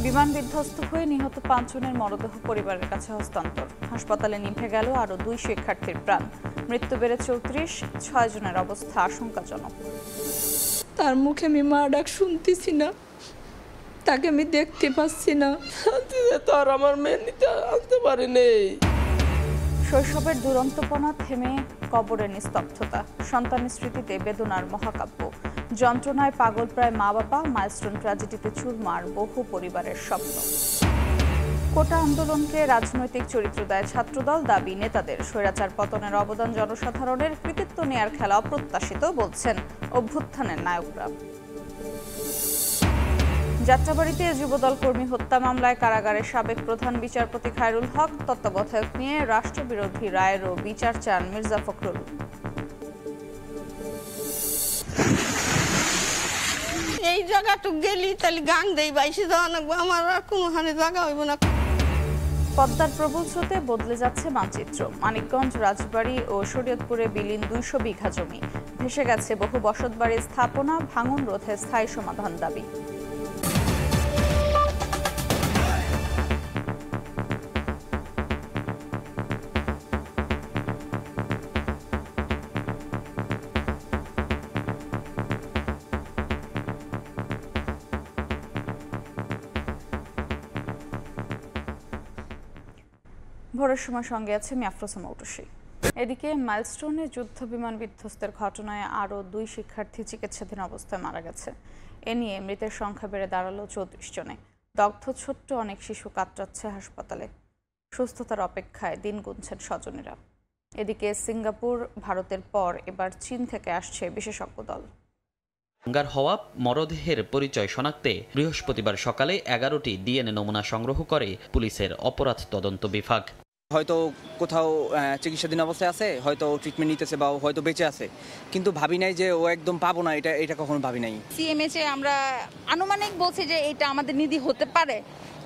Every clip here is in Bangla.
বিমান বিধ্বস্ত হয়ে নিহত 5 জনের মরদেহ পরিবারের কাছে হস্তান্তর। হাসপাতালে নিভে গেল আরও 2 শিক্ষার্থীর প্রাণ। মৃত্যু বেড়ে 34, 6 জনের অবস্থা আশঙ্কাজনক। তার মুখে আমি মা ডাক শুনতেছি না, তাকে আমি দেখতে পাচ্ছি না। তো আর আমার মেয়ে নিতে আনতে পারিনি। শৈশবের দুরন্তপনা থেমে কবরের নিস্তব্ধতা। সন্তানের স্মৃতিতে বেদনার মহাকাব্য। যন্ত্রণায় পাগল প্রায় মা বাবা, মাইলস্টোন ট্র্যাজেডিতে চুরমার বহু পরিবারের স্বপ্ন। কোটা আন্দোলনকে রাজনৈতিক চরিত্র দেয় ছাত্রদল, দাবি নেতাদের। স্বৈরাচার পতনের অবদান জনসাধারণের, কৃতিত্ব নেয়ার খেলা অপ্রত্যাশিত, বলছেন অভ্যুত্থানের নায়করা। যাত্রাবাড়ীতে যুবদল কর্মী হত্যা মামলায় কারাগারের সাবেক প্রধান বিচারপতি খায়রুল হক তত্ত্বাবধায়ক নিয়ে রাষ্ট্রবিরোধী রায়েরও বিচার চান মির্জা ফখরুল। এই জায়গাটুক গেলি তাহলে গাং দেই বাইশে যাওয়া লাগবো, আমার আর কোনোখানে জায়গা হইব না। পদ্মার প্রবল স্রোতে বদলে যাচ্ছে মানচিত্র। মানিকগঞ্জ, রাজবাড়ী ও শরীয়তপুরে বিলীন 200 বিঘা জমি। ভেসে গেছে বহু বসতবাড়ির স্থাপনা, ভাঙন রোধে স্থায়ী সমাধান দাবি। ভোরের সময় সঙ্গে আছে আমি আফরোজা মৌটুসী। এদিকে মাইলস্টোনে যুদ্ধ বিমান বিধ্বস্তের ঘটনায় আরও 2 শিক্ষার্থী চিকিৎসাধীন অবস্থায় মারা গেছে। এ নিয়ে মৃতের সংখ্যা বেড়ে দাঁড়ালো 34 জনে। দগ্ধ ছোট্ট অনেক শিশু কাতরাচ্ছে হাসপাতালে। সুস্থতার অপেক্ষায় দিন গুনছেন স্বজনেরা। এদিকে সিঙ্গাপুর, ভারতের পর এবার চীন থেকে আসছে বিশেষজ্ঞ দল। গার হওয়া মরদেহের পরিচয় শনাক্তে বৃহস্পতিবার সকালে 11টি ডিএনএ নমুনা সংগ্রহ করে পুলিশের অপরাধ তদন্ত বিভাগ। হয়তো কোথাও চিকিৎসাধীন অবস্থায় আছে, হয়তো ট্রিটমেন্ট নিতেছে বা হয়তো বেঁচে আছে, কিন্তু ভাবি নাই যে ও একদম পাবো না, এটা কখনো ভাবি নাই। সিএমএইচে আমরা আনুমানিক বলছি যে এটা আমাদের নিধি হতে পারে।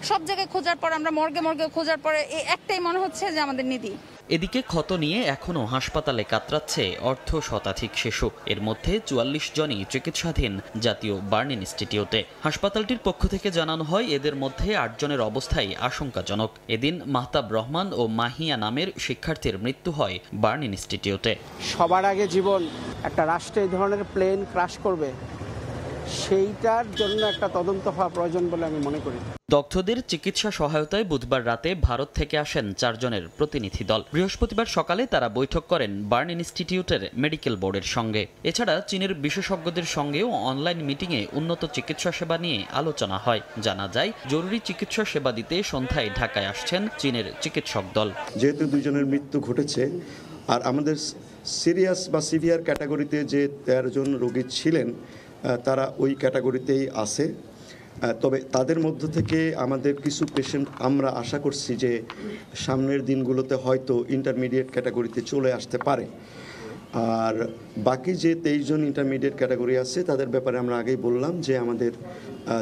সব জায়গায় খোঁজার পর, আমরা মর্গে খোঁজার পরে একটাই মনে হচ্ছে যে আমাদের নিধি। এদিকে ক্ষত নিয়ে এখনও হাসপাতালে কাতরাচ্ছে অর্ধ শতাধিক শিশু। এর মধ্যে 44 জনই চিকিৎসাধীন জাতীয় বার্ন ইনস্টিটিউটে। হাসপাতালটির পক্ষ থেকে জানানো হয় এদের মধ্যে 8 জনের অবস্থাই আশঙ্কাজনক। এদিন মাহতাব রহমান ও মাহিয়া নামের শিক্ষার্থীর মৃত্যু হয় বার্ন ইনস্টিটিউটে। সবার আগে জীবন, একটা রাষ্ট্র এই ধরনের প্লেন ক্রাশ করবে, সেইটার জন্য একটা তদন্ত হওয়া প্রয়োজন বলে আমি মনে করি। দগ্ধদের চিকিৎসা সহায়তায় বুধবার রাতে ভারত থেকে আসেন 4 জনের প্রতিনিধি দল। বৃহস্পতিবার সকালে তারা বৈঠক করেন বার্ন ইনস্টিটিউটের মেডিকেল বোর্ডের সঙ্গে। এছাড়া চীনের বিশেষজ্ঞদের সঙ্গেও অনলাইন মিটিংয়ে উন্নত চিকিৎসা সেবা নিয়ে আলোচনা হয়। জানা যায়, জরুরি চিকিৎসা সেবা দিতে সন্ধ্যায় ঢাকায় আসছেন চীনের চিকিৎসক দল। যেহেতু 2 জনের মৃত্যু ঘটেছে, আর আমাদের সিরিয়াস বা সিভিয়ার ক্যাটাগরিতে যে 13 জন রোগী ছিলেন তারা ওই ক্যাটাগরিতেই আছে। তবে তাদের মধ্য থেকে আমাদের কিছু পেশেন্ট আমরা আশা করছি যে সামনের দিনগুলোতে হয়তো ইন্টারমিডিয়েট ক্যাটাগরিতে চলে আসতে পারে। আর বাকি যে 23 জন ইন্টারমিডিয়েট ক্যাটাগরি আছে তাদের ব্যাপারে আমরা আগেই বললাম যে আমাদের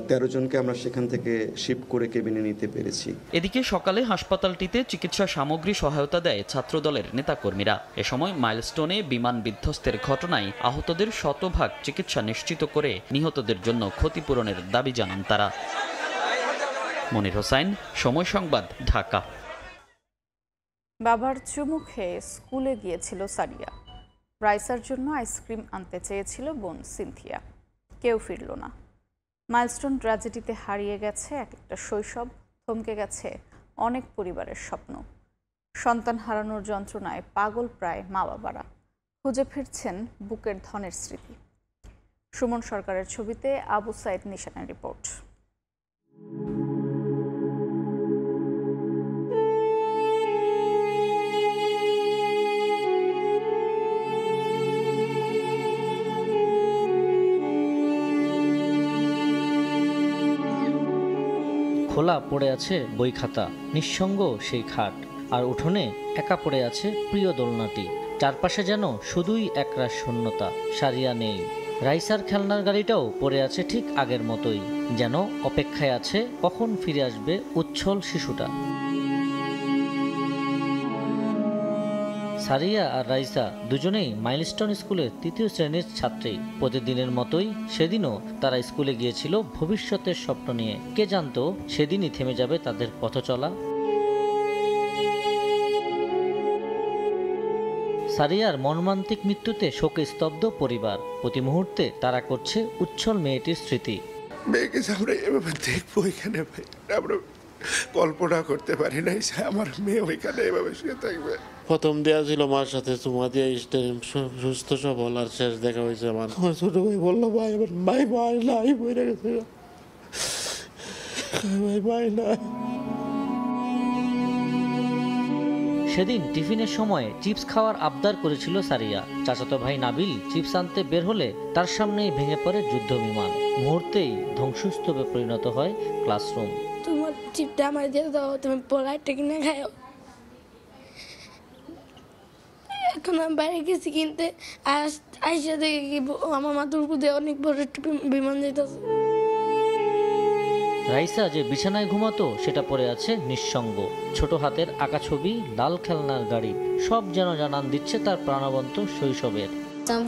13 জনকে আমরা সেখান থেকে শিফট করে কেবিনে নিতে পেরেছি। এদিকে সকালে হাসপাতালটিতে চিকিৎসা সামগ্রী সহায়তা দেয় ছাত্রদলের নেতাকর্মীরা। এ সময় মাইলস্টোনে বিমান বিধ্বস্তের ঘটনায় আহতদের শতভাগ চিকিৎসা নিশ্চিত করে নিহতদের জন্য ক্ষতিপূরণের দাবি জানান তারা। মনির হোসাইন, সময় সংবাদ, ঢাকা। বাবার চুমু খেয়ে স্কুলে গিয়েছিল সারিয়া। রাইসার জন্য আইসক্রিম আনতে চেয়েছিল বোন সিনথিয়া। কেউ ফিরল না। মাইলস্টোন ট্র্যাজেডিতে হারিয়ে গেছে এক একটা শৈশব, থমকে গেছে অনেক পরিবারের স্বপ্ন। সন্তান হারানোর যন্ত্রণায় পাগল প্রায় মা বাবারা। খুঁজে ফিরছেন বুকের ধনের স্মৃতি। সুমন সরকারের ছবিতে আবু সাইদ নিশানের রিপোর্ট। খোলা পড়ে আছে বই খাতা, নিঃসঙ্গ সেই খাট, আর উঠোনে একা পড়ে আছে প্রিয় দোলনাটি। চারপাশে যেন শুধুই একরাশ শূন্যতা, সারিয়া নেই। রাইসার খেলনার গাড়িটাও পড়ে আছে ঠিক আগের মতোই, যেন অপেক্ষায় আছে কখন ফিরে আসবে উচ্ছল শিশুটা। সারিয়া আর রাইসা দুজনেই মাইলস্টোন স্কুলের ৩য় শ্রেণীর ছাত্রী। প্রতিদিনের মতোই সেদিনও তারা স্কুলে গিয়েছিল ভবিষ্যতের স্বপ্ন নিয়ে। কে জানতো সেদিনই থেমে যাবে তাদের পথ চলা। সারিয়ার মর্মান্তিক মৃত্যুতে শোকে স্তব্ধ পরিবার। প্রতি মুহূর্তে তারা করছে উচ্ছল মেয়েটির স্মৃতি। মেয়েকে আমরা এভাবে দেখবো এখানে, ভাই আমরা কল্পনা করতে পারি নাই আমার মেয়ে ওইখানে এভাবে শুয়ে থাকবে। প্রথম দেওয়া ছিল মার সাথে চুমা দিয়ে সুস্থ সবল, আর শেষ দেখা হয়েছে আমার ছোট ভাই বললো ভাই আমার ভাই নাই বইরে গেছে, ভাই নাই। সেদিন টিফিনের সময় চিপস খাওয়ার আবদার করেছিল সারিয়া। চাচাতো ভাই নাবিল চিপস আনতে বের হলে তার সামনেই ভেঙে পড়ে যুদ্ধ বিমান। মুহূর্তেই ধ্বংসস্তূপে পরিণত হয় ক্লাসরুম। তোমার চিপটা আমার দিয়ে দাও, তুমি পোলাইটটা কিনে খাও। এখন আমি বাইরে গেছি কিনতে, আইসা দেখে কি আমার মাথার উপর দিয়ে অনেক বড় একটা বিমান যেতেছে। রাইসা যে বিছানায় ঘুমাতো সেটা পড়ে আছে নিঃসঙ্গ। ছোট হাতের আঁকা ছবি, লাল খেলনার গাড়ি, সব যেন জানান দিচ্ছে তার প্রাণবন্ত শৈশবের।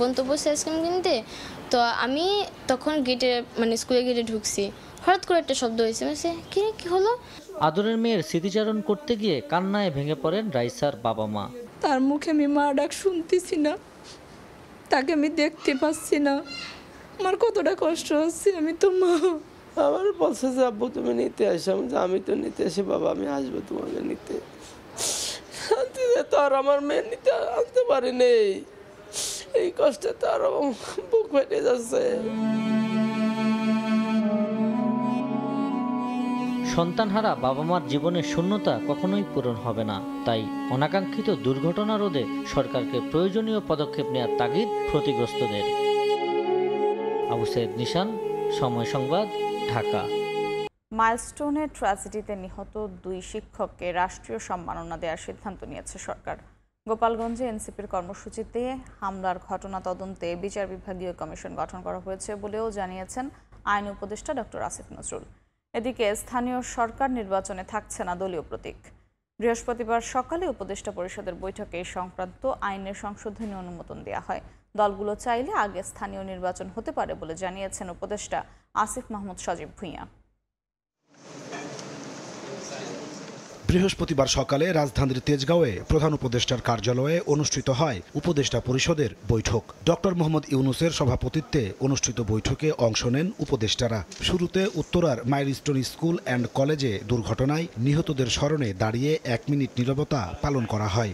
বন্ধু বসে আইসক্রিম কিনতে, তো আমি তখন গেটে মানে স্কুলে গেটে ঢুকছি, হঠাৎ করে একটা শব্দ হয়েছে, কি হলো। আদরের মেয়ের স্মৃতিচারণ করতে গিয়ে কান্নায় ভেঙে পড়েন রাইসার বাবা মা। তার মুখে আমি মা ডাক শুনতেছি না, তাকে আমি দেখতে পাচ্ছি না, আমার কতটা কষ্ট হচ্ছে। আমি তো মা। আমার বলছে যে আব্বু তুমি নিতে আসো, আমি তো নিতে আসি বাবা, আমি আসবো তোমাকে নিতে। তো আর আমার মেয়ে নিতে আনতে পারিনি, এই কষ্টে তো আরো বুক ফেটে যাচ্ছে। সন্তানহারা বাবা মার জীবনের শূন্যতা কখনোই পূরণ হবে না। তাই অনাকাঙ্ক্ষিত দুর্ঘটনা রোধে সরকারকে প্রয়োজনীয় পদক্ষেপ নেওয়ার তাগিদ ক্ষতিগ্রস্তদের। আবু সৈয়দ নিশান, সময় সংবাদ, ঢাকা। মাইলস্টোনের ট্র্যাজেডিতে নিহত 2 শিক্ষককে রাষ্ট্রীয় সম্মাননা দেওয়ার সিদ্ধান্ত নিয়েছে সরকার। গোপালগঞ্জে এনসিপির কর্মসূচিতে হামলার ঘটনা তদন্তে বিচার বিভাগীয় কমিশন গঠন করা হয়েছে বলেও জানিয়েছেন আইন উপদেষ্টা ডক্টর আসিফ নজরুল। এদিকে স্থানীয় সরকার নির্বাচনে থাকছে না দলীয় প্রতীক। বৃহস্পতিবার সকালে উপদেষ্টা পরিষদের বৈঠকে এই সংক্রান্ত আইনের সংশোধনী অনুমোদন দেওয়া হয়। দলগুলো চাইলে আগে স্থানীয় নির্বাচন হতে পারে বলে জানিয়েছেন উপদেষ্টা আসিফ মাহমুদ সজীব ভুঁইয়া। বৃহস্পতিবার সকালে রাজধানীর তেজগাঁওয়ে প্রধান উপদেষ্টার কার্যালয়ে অনুষ্ঠিত হয় উপদেষ্টা পরিষদের বৈঠক। ডক্টর মোহাম্মদ ইউনূসের সভাপতিত্বে অনুষ্ঠিত বৈঠকে অংশ নেন উপদেষ্টারা। শুরুতে উত্তরার মাইলস্টোন স্কুল অ্যান্ড কলেজে দুর্ঘটনায় নিহতদের স্মরণে দাঁড়িয়ে 1 মিনিট নীরবতা পালন করা হয়।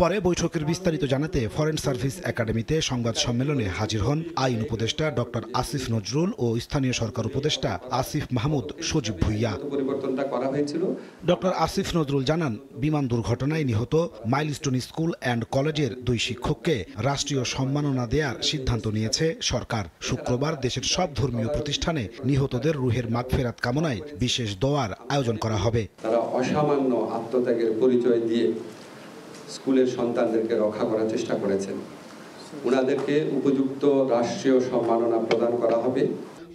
পরে বৈঠকের বিস্তারিত জানাতে ফরেন সার্ভিস একাডেমিতে সংবাদ সম্মেলনে হাজির হন আইন উপদেষ্টা ডক্টর আসিফ নজরুল ও স্থানীয় সরকার উপদেষ্টা আসিফ মাহমুদ সজীব ভুঁইয়া। পরিবর্তনটা করা হয়েছিল। ডক্টর আসিফ নজরুল জানান, বিমান দুর্ঘটনায় নিহত মাইলস্টোন স্কুল অ্যান্ড কলেজের 2 শিক্ষককে রাষ্ট্রীয় সম্মাননা দেওয়ার সিদ্ধান্ত নিয়েছে সরকার। শুক্রবার দেশের সব ধর্মীয় প্রতিষ্ঠানে নিহতদের রুহের মাগফিরাত কামনায় বিশেষ দোয়ার আয়োজন করা হবে। তারা অসামান্য আত্মত্যাগের পরিচয় দিয়ে স্কুলের সন্তানদেরকে রক্ষা করার চেষ্টা করেছেন। ওনাদেরকে উপযুক্ত রাষ্ট্রীয় সম্মাননা প্রদান করা হবে।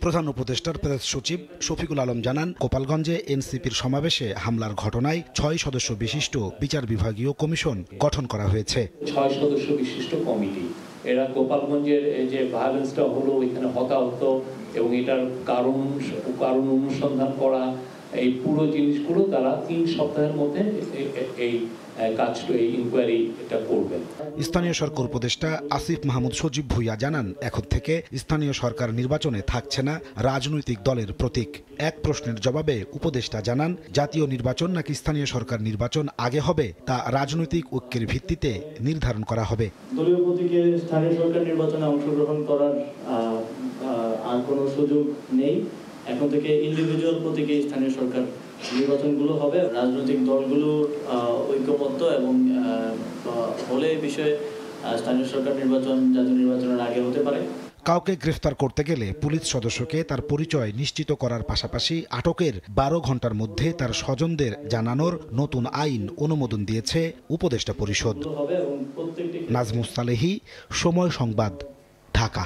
প্রধান উপদেষ্টার প্রেস সচিব শফিকুল আলম জানান, গোপালগঞ্জে এনসিপির সমাবেশে হামলার ঘটনায় 6 সদস্য বিশিষ্ট বিচার বিভাগীয় কমিশন গঠন করা হয়েছে। 6 সদস্য বিশিষ্ট কমিটি, এরা গোপালগঞ্জের যে ভায়োলেন্সটা হলো এখানে হতাহত এবং এটার কারণ অনুসন্ধান করা, এই পুরো জিনিসগুলো তারা 3 সপ্তাহের মধ্যে এই কাজটা, এই ইনকোয়ারি এটা করবেন। স্থানীয় সরকার উপদেষ্টা আসিফ মাহমুদ সজীব ভুঁইয়া জানান, এখন থেকে স্থানীয় সরকার নির্বাচনে থাকছে না রাজনৈতিক দলের প্রতীক। এক প্রশ্নের জবাবে উপদেষ্টা জানান, জাতীয় নির্বাচন নাকি স্থানীয় সরকার নির্বাচন আগে হবে তা রাজনৈতিক ঐক্যের ভিত্তিতে নির্ধারণ করা হবে। দলীয় প্রতীকে স্থানীয় সরকার নির্বাচনে অংশগ্রহণ করার আর কোনো সুযোগ নেই। এখন থেকে ইন্ডিভিজুয়াল প্রতীকে স্থানীয় সরকার নির্বাচনগুলো হবে। রাজনৈতিক দলগুলোর ঐক্যমত্য এবং হলে এই বিষয়ে স্থানীয় সরকার নির্বাচন জাতীয় নির্বাচনের আগে হতে পারে। কাউকে গ্রেফতার করতে গেলে পুলিশ সদস্যকে তার পরিচয় নিশ্চিত করার পাশাপাশি আটকের 12 ঘন্টার মধ্যে তার স্বজনদের জানানোর নতুন আইন অনুমোদন দিয়েছে উপদেষ্টা পরিষদ। নাজমুস সালেহী, সময় সংবাদ, ঢাকা।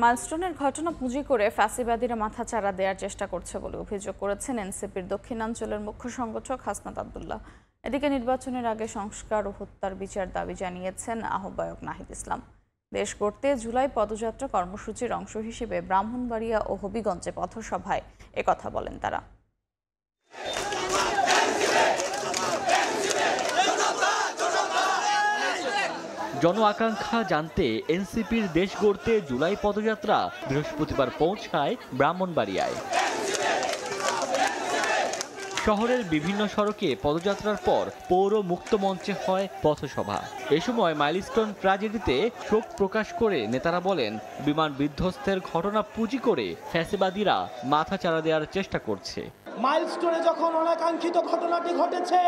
মাইলস্টোনের ঘটনা পুঁজি করে ফ্যাসিবাদীরা মাথাচাড়া দেওয়ার চেষ্টা করছে বলে অভিযোগ করেছেন এনসিপির দক্ষিণাঞ্চলের মুখ্য সংগঠক হাসনাত আব্দুল্লাহ। এদিকে নির্বাচনের আগে সংস্কার ও হত্যার বিচার দাবি জানিয়েছেন আহ্বায়ক নাহিদ ইসলাম। দেশ গড়তে জুলাই পদযাত্রা কর্মসূচির অংশ হিসেবে ব্রাহ্মণবাড়িয়া ও হবিগঞ্জে পথসভায় একথা বলেন তারা। জন আকাঙ্ক্ষা জানতে এনসিপির দেশ গড়তে জুলাই পদযাত্রা বৃহস্পতিবার পৌঁছায় ব্রাহ্মণবাড়িয়ায়। শহরের বিভিন্ন সড়কে পদযাত্রার পর পৌর মুক্ত মঞ্চে হয় পথসভা। এ সময় মাইলস্টোন ট্র্যাজেডিতে শোক প্রকাশ করে নেতারা বলেন, বিমান বিধ্বস্তের ঘটনা পুঁজি করে ফ্যাসিবাদীরা মাথা চাড়া দেওয়ার চেষ্টা করছে। মাইলস্টোনে যখন অনাকাঙ্ক্ষিত ঘটনাটি ঘটেছে,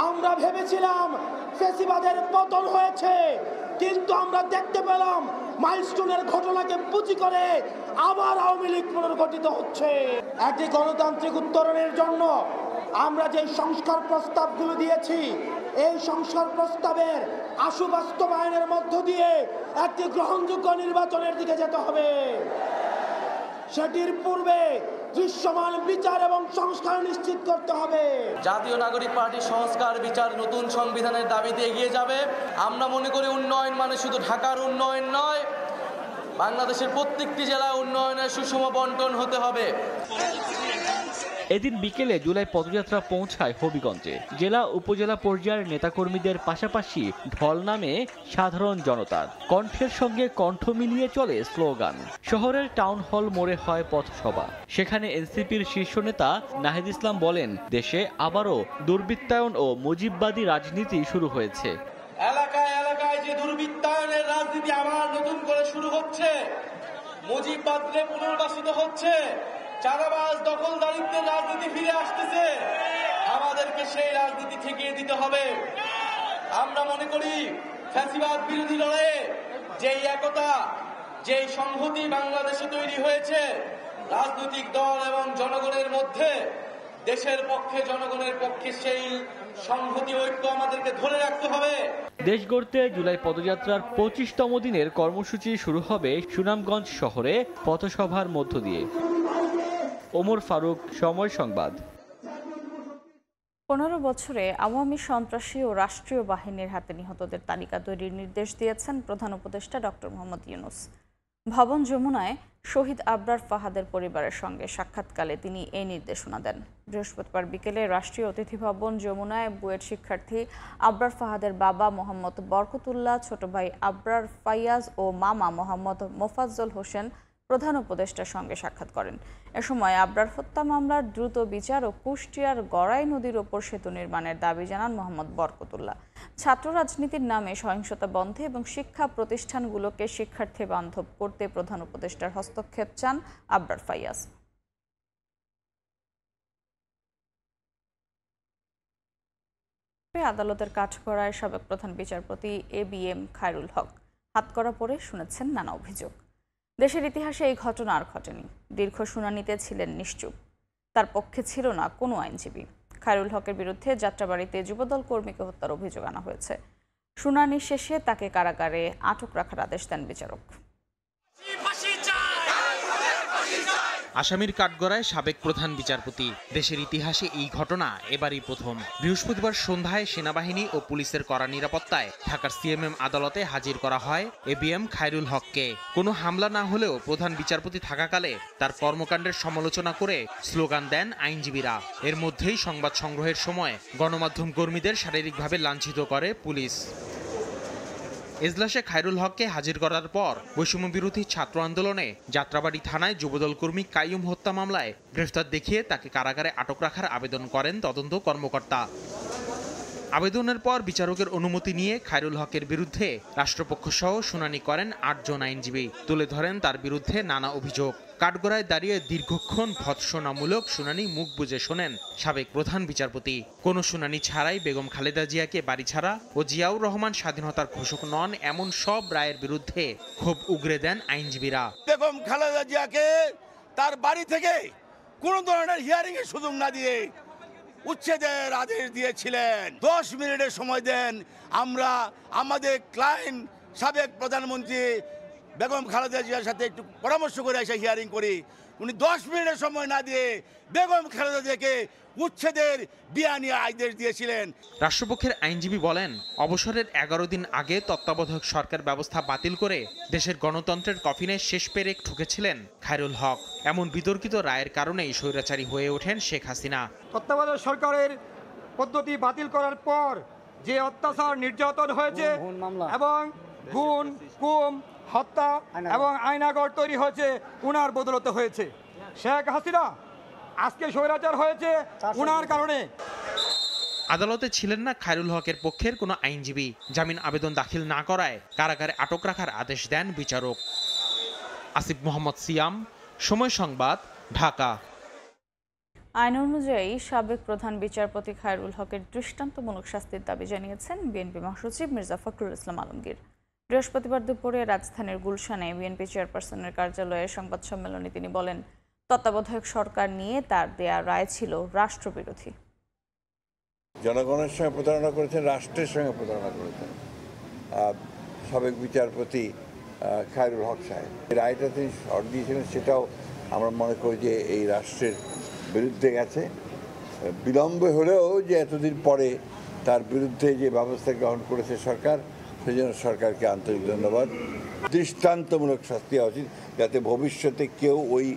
আমরা ভেবেছিলাম ফ্যাসিবাদের পতন হয়েছে, কিন্তু আমরা দেখতে পেলাম মাইলস্টোনের ঘটনাকে পুঁজি করে আবার আওয়ামী লীগ পুনর্গঠিত হচ্ছে। একটি গণতান্ত্রিক উত্তরণের জন্য আমরা যে সংস্কার প্রস্তাবগুলো দিয়েছি, এই সংস্কার প্রস্তাবের আশু বাস্তবায়নের মধ্য দিয়ে একটি গ্রহণযোগ্য নির্বাচনের দিকে যেতে হবে। সেটির পূর্বে দৃশ্যমান বিচার এবং সংস্কার নিশ্চিত করতে হবে। জাতীয় নাগরিক পার্টি সংস্কার, বিচার, নতুন সংবিধানের দাবিতে এগিয়ে যাবে। আমরা মনে করি উন্নয়ন মানে শুধু ঢাকার উন্নয়ন নয়, বাংলাদেশের প্রত্যেকটি জেলায় উন্নয়নের সুষম বন্টন হতে হবে। এদিন বিকেলে জুলাই পদযাত্রা পৌঁছায় হবিগঞ্জে। জেলা উপজেলা পর্যায়ের নেতাকর্মীদের পাশাপাশি ঢল নামে সাধারণ জনতার। কণ্ঠের সঙ্গে কণ্ঠ মিলিয়ে চলে স্লোগান। শহরের টাউন হল মোড়ে হয় পথসভা। সেখানে এনসিপির শীর্ষ নেতা নাহিদ ইসলাম বলেন, দেশে আবারও দুর্বৃত্তায়ন ও মুজিববাদী রাজনীতি শুরু হয়েছে। এলাকায় এলাকায় যে দুর্বৃত্তায়নের রাজনীতি আবার নতুন করে শুরু হচ্ছে, মুজিববাদে পুনর্বাসিত হচ্ছে, চাঁদাবাজ দখলদারিত্বের রাজনীতি ফিরে আসতেছে। আমাদেরকে সেই রাজনীতি ঠেকিয়ে দিতে হবে। আমরা মনে করি ফ্যাসিবাদ বিরোধী লড়াইয়ে যেই একতা, যেই সংহতি বাংলাদেশে তৈরি হয়েছে, রাজনৈতিক দল এবং জনগণের মধ্যে, দেশের পক্ষে জনগণের পক্ষে সেই সংহতি ঐক্য আমাদেরকে ধরে রাখতে হবে। দেশ গড়তে জুলাই পদযাত্রার 25তম দিনের কর্মসূচি শুরু হবে সুনামগঞ্জ শহরে পথসভার মধ্য দিয়ে। ওমর ফারুক, সময় সংবাদ। 15 বছরে আওয়ামী সন্ত্রাসী ও রাষ্ট্রীয় বাহিনীর হাতে নিহতদের তালিকা তৈরির নির্দেশ দিয়েছেন প্রধান উপদেষ্টা ডক্টর মোহাম্মদ ইউনূস। ভবন যমুনায় শহীদ আবরার ফাহাদের পরিবারের সঙ্গে সাক্ষাৎকালে তিনি এই নির্দেশনা দেন। বৃহস্পতিবার বিকেলে রাষ্ট্রীয় অতিথি ভবন যমুনায় বুয়েট শিক্ষার্থী আবরার ফাহাদের বাবা মোহাম্মদ বরকতুল্লাহ, ছোট ভাই আবরার ফাইয়াজ ও মামা মোহাম্মদ মোফাজ্জল হোসেন প্রধান উপদেষ্টার সঙ্গে সাক্ষাৎ করেন। এ সময় আবরার হত্যা মামলার দ্রুত বিচার ও কুষ্টিয়ার গড়াই নদীর ওপর সেতু নির্মাণের দাবি জানান মোহাম্মদ বরকতুল্লাহ। ছাত্র রাজনীতির নামে সহিংসতা বন্ধে এবং শিক্ষা প্রতিষ্ঠানগুলোকে শিক্ষার্থী বান্ধব করতে প্রধান উপদেষ্টার হস্তক্ষেপ চান আবরার ফাইয়াজ। আদালতের কাঠগড়ায় সাবেক প্রধান বিচারপতি ABM খায়রুল হক হাতকড়া পরে শুনেছেন নানা অভিযোগ। দেশের ইতিহাসে এই ঘটনা আর ঘটেনি। দীর্ঘ শুনানিতে ছিলেন নিশ্চুপ। তার পক্ষে ছিল না কোনো আইনজীবী। খায়রুল হকের বিরুদ্ধে যাত্রাবাড়িতে যুবদল কর্মীকে হত্যার অভিযোগ আনা হয়েছে। শুনানি শেষে তাকে কারাগারে আটক রাখার আদেশ দেন বিচারক। আসামির কাঠগড়ায় সাবেক প্রধান বিচারপতি। দেশের ইতিহাসে এই ঘটনা এবারই প্রথম। বৃহস্পতিবার সন্ধ্যায় সেনাবাহিনী ও পুলিশের কড়া নিরাপত্তায় ঢাকার CMM আদালতে হাজির করা হয় ABM খায়রুল হককে। কোনো হামলা না হলেও প্রধান বিচারপতি থাকাকালে তার কর্মকাণ্ডের সমালোচনা করে স্লোগান দেন আইনজীবীরা। এর মধ্যেই সংবাদ সংগ্রহের সময় গণমাধ্যম কর্মীদের শারীরিকভাবে লাঞ্ছিত করে পুলিশ। এজলাসে খায়রুল হককে হাজির করার পর বৈষম্য বিরোধী ছাত্র আন্দোলনে যাত্রাবাড়ি থানায় যুবদল কর্মী কাইয়ুম হত্যা মামলায় গ্রেফতার দেখিয়ে তাকে কারাগারে আটক রাখার আবেদন করেন তদন্ত কর্মকর্তা। আবেদনের পর বিচারকের অনুমতি নিয়ে খায়রুল হকের বিরুদ্ধে রাষ্ট্রপক্ষ সহ শুনানি করেন 8 জন আইনজীবী। তুলে ধরেন তার বিরুদ্ধে নানা অভিযোগ। কাঠগড়ায় দাঁড়িয়ে দীর্ঘক্ষণ ভৎসনামূলক শুনানি মুখ বুজে শোনেন সাবেক প্রধান বিচারপতি। কোনো শুনানি ছাড়াই বেগম খালেদা জিয়াকে বাড়ি ছাড়া ও জিয়াউর রহমান স্বাধীনতার ঘোষক নন এমন সব রায়ের বিরুদ্ধে ক্ষোভ উগরে দেন আইনজীবীরা। বেগম খালেদা জিয়াকে তার বাড়ি থেকে কোনো ধরনের হিয়ারিং এর সুযোগ না দিয়ে উচ্ছেদের আদেশ দিয়েছিলেন। 10 মিনিটের সময় দেন, আমরা আমাদের ক্লায়েন্ট সাবেক প্রধানমন্ত্রী বেগম খালেদা জিয়ার সাথে একটু পরামর্শ করে এসে হিয়ারিং করি। উনি 10 মিনিটের সময় না দিয়ে বেগম খালেদা জিয়াকে উচ্ছেদের বিয়ানি আদেশ দিয়েছিলেন। রাষ্ট্রপক্ষের আইনজীবী বলেন, অবসরের 11 দিন আগে তত্ত্বাবধায়ক সরকার ব্যবস্থা বাতিল করে দেশের গণতন্ত্রের কফিনে শেষ পেরেক ঠুকেছিলেন খায়রুল হক। এমন বিতর্কিত রায়ের কারণেই স্বৈরাচারী হয়ে ওঠেন শেখ হাসিনা। তত্ত্বাবধায়ক সরকারের পদ্ধতি বাতিল করার পর যে অত্যাচার নির্যাতন হয়েছে এবং খুন গুম হত্যা এবং আইনাগর তৈরি হয়েছে উনার বদলতে হয়েছে। শেখ হাসিনা আজকে স্বৈরাচার হয়েছে উনার কারণে। আদালতে ছিলেন না খায়রুল হকের পক্ষের কোনো আইনজীবী। জামিন আবেদন দাখিল না করায় কারাগারে আটক রাখার আদেশ দেন বিচারক। আসিফ মোহাম্মদ সিয়াম, সময় সংবাদ, ঢাকা। আইন অনুযায়ী সাবেক প্রধান বিচারপতি খায়রুল হকের দৃষ্টান্তমূলক শাস্তির দাবি জানিয়েছেন বিএনপি মহাসচিব মির্জা ফখরুল ইসলাম আলমগীর। বৃহস্পতিবার দুপুরে রাজধানীর গুলশানে বিএনপি চেয়ারপারসনের কার্যালয়ে সংবাদ সম্মেলনে তিনি বলেন, তত্ত্বাবধায়ক সরকার নিয়ে তার দেয়া রায় ছিল রাষ্ট্রবিরোধী। জনগণের সঙ্গে প্রতারণা করেছেন, রাষ্ট্রের সঙ্গে প্রতারণা করেছেন সাবেক বিচারপতি খায়রুল হক সাহেব। রায়টা তিনি শর্ট দিয়েছিলেন, সেটাও আমরা মনে করি যে এই রাষ্ট্রের বিরুদ্ধে গেছে। বিলম্বে হলেও যে এতদিন পরে তার বিরুদ্ধে যে ব্যবস্থা গ্রহণ করেছে সরকার, সেই জন্য সরকারকে আন্তরিক ধন্যবাদ। দৃষ্টান্তমূলক শাস্তি হওয়া উচিত, যাতে ভবিষ্যতে কেউ ওই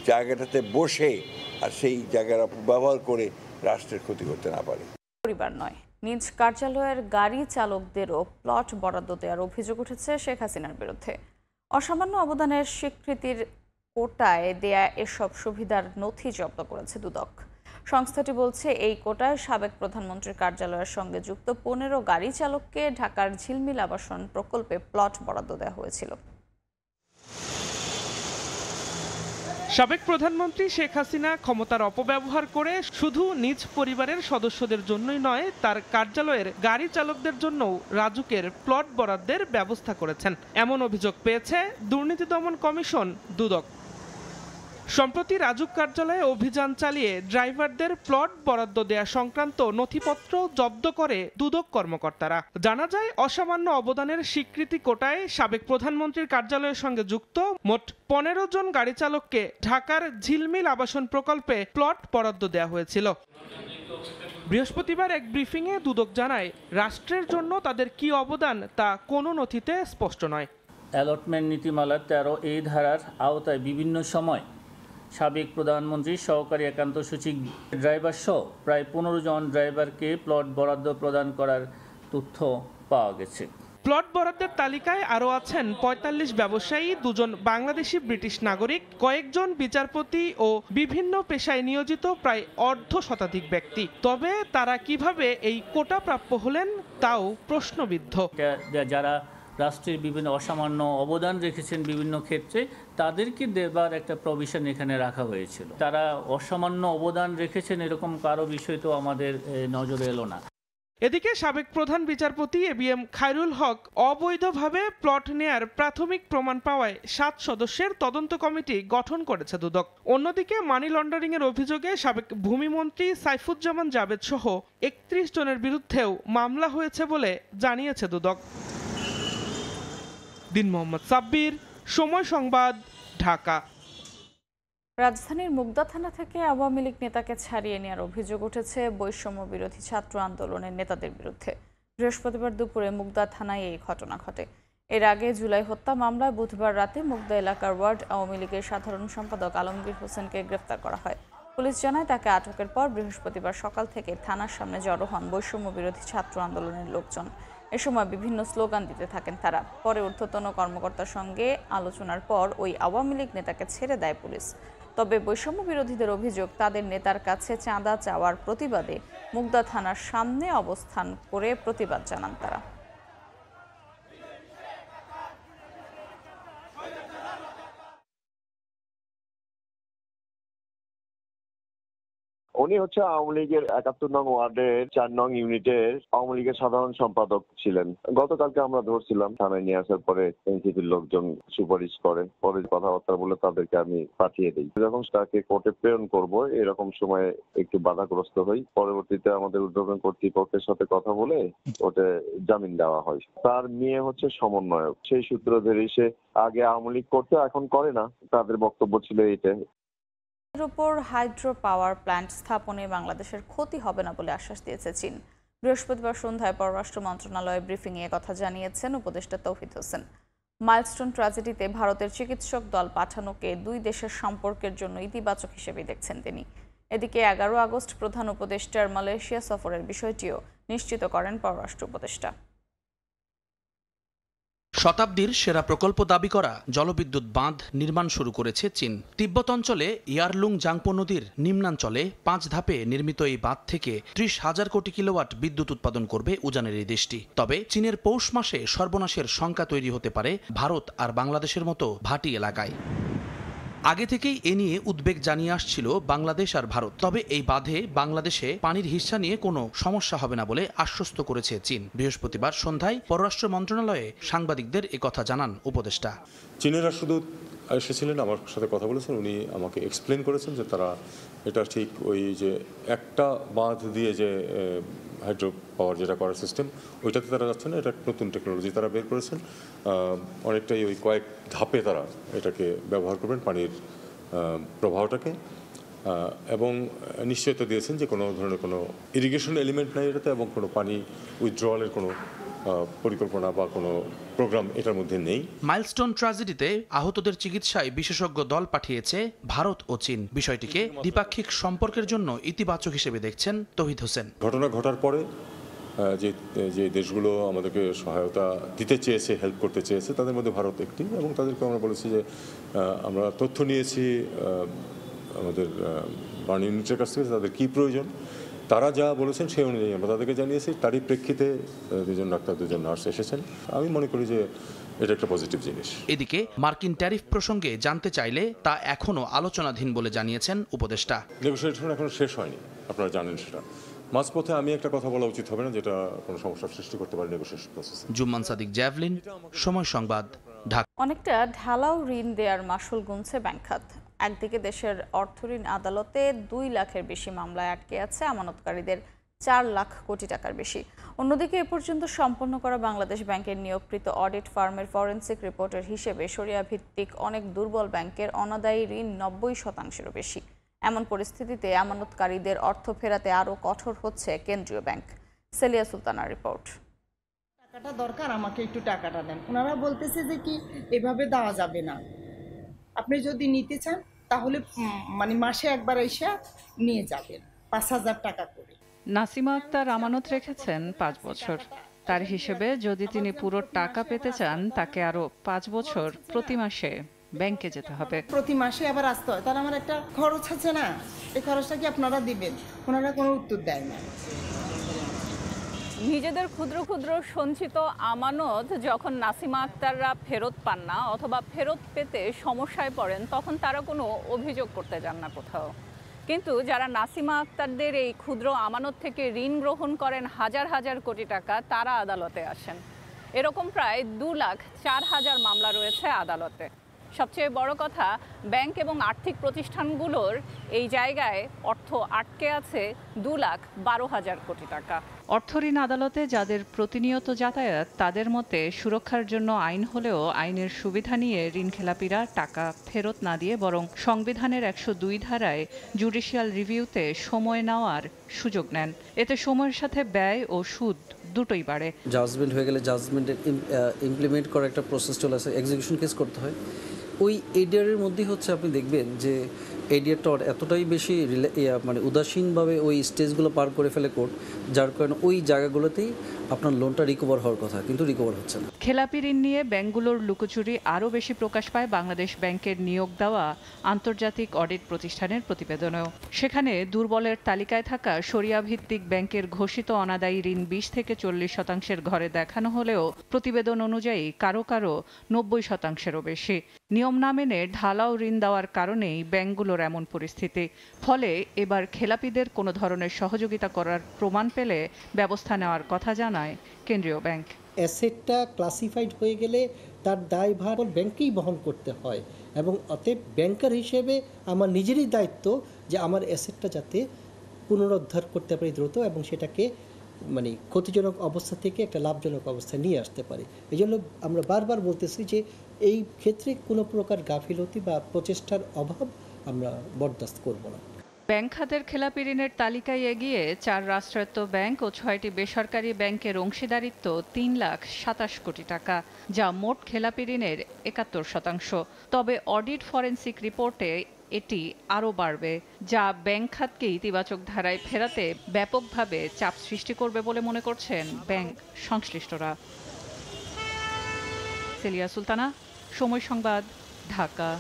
জায়গাটাতে বসে আর সেই জায়গার অপব্যবহার করে রাষ্ট্রের ক্ষতি করতে না পারে। পরিবার নয়, নিজ কার্যালয়ের গাড়ি চালকদেরও প্লট বরাদ্দ দেওয়ার অভিযোগ উঠেছে শেখ হাসিনার বিরুদ্ধে। অসামান্য অবদানের স্বীকৃতির কোটায় দেয়া এসব সুবিধার নথি জব্দ করেছে দুদক। সংস্থাটি বলছে, এই কোটায় সাবেক প্রধানমন্ত্রীর কার্যালয়ের সঙ্গে যুক্ত 15 গাড়ি চালককে ঢাকার ঝিলমিল আবাসন প্রকল্পে প্লট বরাদ্দ দেওয়া হয়েছিল। সাবেক প্রধানমন্ত্রী শেখ হাসিনা ক্ষমতার অপব্যবহার করে শুধু নিজ পরিবারের সদস্যদের জন্যই নয়, তার কার্যালয়ের গাড়ি চালকদের জন্যও রাজুকের প্লট বরাদ্দের ব্যবস্থা করেছেন, এমন অভিযোগ পেয়েছে দুর্নীতি দমন কমিশন দুদক। সম্প্রতি রাজুক কার্যালয়ে অভিযান চালিয়ে ড্রাইভারদের প্লট বরাদ্দ দেয়া সংক্রান্ত নথিপত্র জব্দ করে দুদক কর্মকর্তারা। জানা যায়, অসামান্য অবদানের স্বীকৃতি কোটায় সাবেক প্রধানমন্ত্রীর কার্যালয়ের সঙ্গে যুক্ত মোট 15 জন গাড়ি চালককে ঢাকার ঝিলমিল আবাসন প্রকল্পে প্লট বরাদ্দ দেওয়া হয়েছিল। বৃহস্পতিবার এক ব্রিফিংয়ে দুদক জানায়, রাষ্ট্রের জন্য তাদের কি অবদান তা কোনো নথিতে স্পষ্ট নয়। অ্যালটমেন্ট নীতিমালার 13 এই ধারার আওতায় বিভিন্ন সময় সাবেক প্রধানমন্ত্রী সহকারী একান্ত সচিব ড্রাইভার সহ প্রায় 15 জন ড্রাইভারকে প্লট বরাদ্দ প্রদান করার তথ্য পাওয়া গেছে। প্লট বরাদ্দের তালিকায় আরও আছেন 45 ব্যবসায়ী, 2 জন বাংলাদেশি ব্রিটিশ নাগরিক, কয়েকজন বিচারপতি ও বিভিন্ন পেশায় নিয়োজিত প্রায় অর্ধ শতাধিক ব্যক্তি। তবে তারা কিভাবে এই কোটা প্রাপ্য হলেন তাও প্রশ্নবিদ্ধ। যারা রাষ্ট্রের বিভিন্ন অসামান্য অবদান রেখেছেন বিভিন্ন ক্ষেত্রে, তাদেরকে দেবার একটা প্রভিশন এখানে রাখা হয়েছিল। তারা অসামান্য অবদান রেখেছেন এরকম কারো বিষয় তো আমাদের নজরে এলো না। এদিকে সাবেক প্রধান বিচারপতি এবিএম খায়রুল হক অবৈধভাবে প্লট নেয়ার প্রাথমিক প্রমাণ পাওয়ায় 7 সদস্যের তদন্ত কমিটি গঠন করেছে দুদক। অন্যদিকে মানি লন্ডারিং এর অভিযোগে সাবেক ভূমিমন্ত্রী সাইফুজ্জামান জাবেদ সহ 31 জনের বিরুদ্ধেও মামলা হয়েছে বলে জানিয়েছে দুদক। দিন মোহাম্মদ সাব্বির, সময় সংবাদ, ঢাকা। রাজধানীর মুগদা থানা থেকে আওয়ামী লীগ নেতাকে ছাড়িয়ে নেওয়ার অভিযোগ উঠেছে বৈষম্য বিরোধী ছাত্র আন্দোলনের নেতাদের বিরুদ্ধে। বৃহস্পতিবার দুপুরে মুগদা থানায় এই ঘটনা ঘটে। এর আগে জুলাই হত্যা মামলায় বুধবার রাতে মুগদা এলাকার ওয়ার্ড আওয়ামী লীগের সাধারণ সম্পাদক আলমগীর হোসেনকে গ্রেফতার করা হয়। পুলিশ জানায়, তাকে আটকের পর বৃহস্পতিবার সকাল থেকে থানার সামনে জড়ো হন বৈষম্য বিরোধী ছাত্র আন্দোলনের লোকজন। এ সময় বিভিন্ন স্লোগান দিতে থাকেন তারা। পরে ঊর্ধ্বতন কর্মকর্তার সঙ্গে আলোচনার পর ওই আওয়ামী লীগ নেতাকে ছেড়ে দেয় পুলিশ। তবে বৈষম্য বিরোধীদের অভিযোগ, তাদের নেতার কাছে চাঁদা চাওয়ার প্রতিবাদে মুগদা থানার সামনে অবস্থান করে প্রতিবাদ জানান তারা। উনি হচ্ছে আওয়ামী লীগের ৭১ নং ওয়ার্ডের ৪ নং ইউনিটের আওয়ামী লীগের সাধারণ সম্পাদক ছিলেন। গতকালকে আমরা ধরছিলাম, থানায় নিয়ে আসার পরে এনসিপির লোকজন সুপারিশ করে, পরে কথাবার্তা বলে তাদেরকে আমি পাঠিয়ে দিই। যখন তাকে কোর্টে প্রেরণ করব এরকম সময়ে একটু বাধাগ্রস্ত হই। পরবর্তীতে আমাদের ঊর্ধ্বতন কর্তৃপক্ষের সাথে কথা বলে ওটা জামিন দেওয়া হয়। তার মেয়ে হচ্ছে সমন্বয়ক, সেই সূত্র ধরে সে আগে আওয়ামী লীগ করতো, এখন করে না। তাদের বক্তব্য ছিল এটা। এর উপর হাইড্রো পাওয়ার প্ল্যান্ট স্থাপনে বাংলাদেশের ক্ষতি হবে না বলে আশ্বাস দিয়েছে চীন। বৃহস্পতিবার সন্ধ্যায় পররাষ্ট্র মন্ত্রণালয়ে ব্রিফিংয়ে কথা জানিয়েছেন উপদেষ্টা তৌহিদ হোসেন। মাইলস্টোন ট্র্যাজেডিতে ভারতের চিকিৎসক দল পাঠানোকে দুই দেশের সম্পর্কের জন্য ইতিবাচক হিসেবে দেখছেন তিনি। এদিকে ১১ আগস্ট প্রধান উপদেষ্টার মালয়েশিয়া সফরের বিষয়টিও নিশ্চিত করেন পররাষ্ট্র উপদেষ্টা। শতাব্দীর সেরা প্রকল্প দাবি করা জলবিদ্যুৎ বাঁধ নির্মাণ শুরু করেছে চীন। তিব্বত অঞ্চলে ইয়ারলুং জাংপো নদীর নিম্নাঞ্চলে ৫ ধাপে নির্মিত এই বাঁধ থেকে ৩০,০০০ কোটি কিলোওয়াট বিদ্যুৎ উৎপাদন করবে উজানের এই দেশটি। তবে চীনের পৌষ মাসে সর্বনাশের শঙ্কা তৈরি হতে পারে ভারত আর বাংলাদেশের মতো ভাটি এলাকায়। আগে থেকেই এ নিয়ে উদ্বেগ জানিয়ে আসছিল বাংলাদেশ আর ভারত। তবে এই বাঁধে বাংলাদেশে পানির হিস্সা নিয়ে কোনো সমস্যা হবে না বলে আশ্বস্ত করেছে চীন। বৃহস্পতিবার সন্ধ্যায় পররাষ্ট্র মন্ত্রণালয়ে সাংবাদিকদের একথা জানান উপদেষ্টা। চীনের রাষ্ট্রদূত এসেছিলেন, আমার সাথে কথা বলেছেন। উনি আমাকে এক্সপ্লেন করেছেন যে তারা এটা ঠিক ওই যে একটা বাঁধ দিয়ে যে হাইড্রো পাওয়ার যেটা করার সিস্টেম, ওইটাতে তারা যাচ্ছে না। এটা নতুন টেকনোলজি তারা বের করেছেন। অনেকটাই ওই কয়েক ধাপে তারা এটাকে ব্যবহার করবেন, পানির প্রবাহটাকে। এবং নিশ্চয়তা দিয়েছেন যে কোনো ধরনের কোনো ইরিগেশন এলিমেন্ট নাই এটাতে, এবং কোনো পানি উইথড্রয়ালের কোনো পরিকল্পনা বা কোনো প্রোগ্রাম এটার মধ্যে নেই। মাইলস্টোন ট্র্যাজেডিতে আহতদের চিকিৎসায় বিশেষজ্ঞ দল পাঠিয়েছে ভারত ও চীন। বিষয়টিকে দ্বিপাক্ষিক সম্পর্কের জন্য ইতিবাচক হিসেবে দেখছেন তৌহিদ হোসেন। ঘটনা ঘটার পরে যে দেশগুলো আমাদেরকে সহায়তা দিতে চেয়েছে, হেল্প করতে চেয়েছে, তাদের মধ্যে ভারত একটি। এবং তাদেরকে আমরা বলেছি যে আমরা তথ্য নিয়েছি আমাদের বার্ন ইউনিটের কাছ থেকে তাদের কী প্রয়োজন। তারা যা বলেছেন সেই অনুযায়ী আমরা তাদেরকে জানিয়েছি। তারই প্রেক্ষিতে দুজন ডাক্তার, দুজন নার্স এসেছেন। আমি মনে করি যে এটা একটা পজিটিভ জিনিস। এদিকে মার্কিন ট্যারিফ প্রসঙ্গে জানতে চাইলে তা এখনও আলোচনাধীন বলে জানিয়েছেন উপদেষ্টা। নেগোসিয়েশন এখনো শেষ হয়নি, আপনারা জানেন সেটা। মাঝপথে আমি একটা কথা বলা উচিত হবে না যেটা কোনো সমস্যার সৃষ্টি করতে পারে নেগোসিয়েশন প্রসেসে। জুম্মান সাদিক, জ্যাভলিন, সময় সংবাদ, ঢাকা। অনেকটা ঢালাও ঋণ দেওয়ার মাসুল গুনছে ব্যাংক খাত। একদিকে দেশের অর্থঋণ আদালতে ২ লাখের বেশি মামলায় আটকে আছে আমানতকারীদের ৪ লাখ কোটি টাকার বেশি। অন্যদিকে এ পর্যন্ত সম্পন্ন করা বাংলাদেশ ব্যাংকের নিয়োগকৃত অডিট ফার্মের ফরেনসিক রিপোর্টের হিসেবে শরিয়া ভিত্তিক অনেক দুর্বল ব্যাংকের অনাদায়ী ঋণ ৯০%-এরও বেশি। এমন পরিস্থিতিতে আমানতকারীদের অর্থ ফেরাতে আরও কঠোর হচ্ছে কেন্দ্রীয় ব্যাংক। সেলিয়া সুলতানার রিপোর্ট। টাকাটা দরকার, আমাকে একটু টাকাটা দেন। ওনারা বলতেছে যে কি এভাবে দেওয়া যাবে না, আপনি যদি নিতে চান তাহলে মানে মাসে একবার এসে নিয়ে যাবেন ৫,০০০ টাকা করে। নাসিমা আক্তার আমানত রেখেছেন ৫ বছর। তার হিসেবে যদি তিনি পুরো টাকা পেতে চান তাকে আরো ৫ বছর প্রতি মাসে ব্যাংকে যেতে হবে। প্রতি মাসে আবার আসতে হয়, তাহলে আমার একটা খরচ আছে না, এই খরচটা কি আপনারা দিবেন? ওনারা কোনো উত্তর দেয় না। নিজেদের ক্ষুদ্র ক্ষুদ্র সঞ্চিত আমানত যখন নাসিমা আক্তাররা ফেরত পান না অথবা ফেরত পেতে সমস্যায় পড়েন, তখন তারা কোনো অভিযোগ করতে যান না কোথাও। কিন্তু যারা নাসিমা আক্তারদের এই ক্ষুদ্র আমানত থেকে ঋণ গ্রহণ করেন হাজার হাজার কোটি টাকা, তারা আদালতে আসেন। এরকম প্রায় ২,০৪,০০০ মামলা রয়েছে আদালতে। সবচেয়ে বড় কথা, ব্যাংক এবং আর্থিক প্রতিষ্ঠানগুলোর এই জায়গায় অর্থ আটকে আছে ২,১২,০০০ কোটি টাকা। অর্থঋণ আদালতে যাদের প্রতিনিয়ত যাতায়াত, তাদের মতে সুরক্ষার জন্য আইন হলেও আইনের সুবিধা নিয়ে ঋণখেলাপিরা টাকা ফেরত না দিয়ে বরং সংবিধানের ১০২ ধারায় জুডিশিয়াল রিভিউতে সময় নেওয়ার সুযোগ নেন। এতে সময়ের সাথে ব্যয় ও সুদ দুটোই বাড়ে। জাজমেন্ট হয়ে গেলে জাজমেন্টের ইমপ্লিমেন্ট করার একটা প্রসেস চলে আসে, এক্সিকিউশন কেস করতে হয়। ওই এডিআরের মধ্যেই হচ্ছে আপনি দেখবেন যে এডিআরটা এতটাই বেশি মানে উদাসীনভাবে ওই স্টেজগুলো পার করে ফেলে কোর্ট, যার কারণে ওই জায়গাগুলোতেই আপনার লোনটা রিকভার হওয়ার কথা, কিন্তু রিকভার হচ্ছে না। খেলাপি ঋণ নিয়ে ব্যাংকগুলোর লুকোচুরি আরও বেশি প্রকাশ পায় বাংলাদেশ ব্যাংকের নিয়োগ দেওয়া আন্তর্জাতিক অডিট প্রতিষ্ঠানের প্রতিবেদনেও। সেখানে দুর্বলের তালিকায় থাকা শরিয়া ভিত্তিক ব্যাংকের ঘোষিত অনাদায়ী ঋণ 20 থেকে 40% ঘরে দেখানো হলেও প্রতিবেদন অনুযায়ী কারো কারো 90%-এরও বেশি। নিয়ম না মেনে ঢালাও ঋণ দেওয়ার কারণেই ব্যাংকগুলোর এমন পরিস্থিতি। ফলে এবার খেলাপিদের কোনো ধরনের সহযোগিতা করার প্রমাণ পেলে ব্যবস্থা নেওয়ার কথা জানায় কেন্দ্রীয় ব্যাংক। অ্যাসেটটা ক্লাসিফাইড হয়ে গেলে তার দায়ভার ব্যাংকেই বহন করতে হয় এবং অতএব ব্যাংকার হিসেবে আমার নিজেরই দায়িত্ব যে আমার অ্যাসেটটা যাতে পুনরুদ্ধার করতে পারি দ্রুত এবং সেটাকে ক্ষতিজনক অবস্থা থেকে একটা লাভজনক অবস্থায় নিয়ে আসতে পারি। এই জন্য আমরা বারবার বলতেছি যে এই ক্ষেত্রে কোনো প্রকার গাফিলতি বা প্রচেষ্টার অভাব আমরা বরদাস্ত করব না। ব্যাংক খাতের খেলাপি ঋণের তালিকায় এগিয়ে 4 রাষ্ট্রায়ত্ত ব্যাংক ও 6টি বেসরকারি ব্যাংকের অংশীদারিত্ব 3,27 কোটি টাকা, যা মোট খেলাপি ঋণের 71%। তবে অডিট ফরেনসিক রিপোর্টে এটি আরও বাড়বে, যা ব্যাংক খাতকে ইতিবাচক ধারায় ফেরাতে ব্যাপকভাবে চাপ সৃষ্টি করবে বলে মনে করছেন ব্যাংক সংশ্লিষ্টরা। সেলিয়া সুলতানা, সময় সংবাদ, ঢাকা।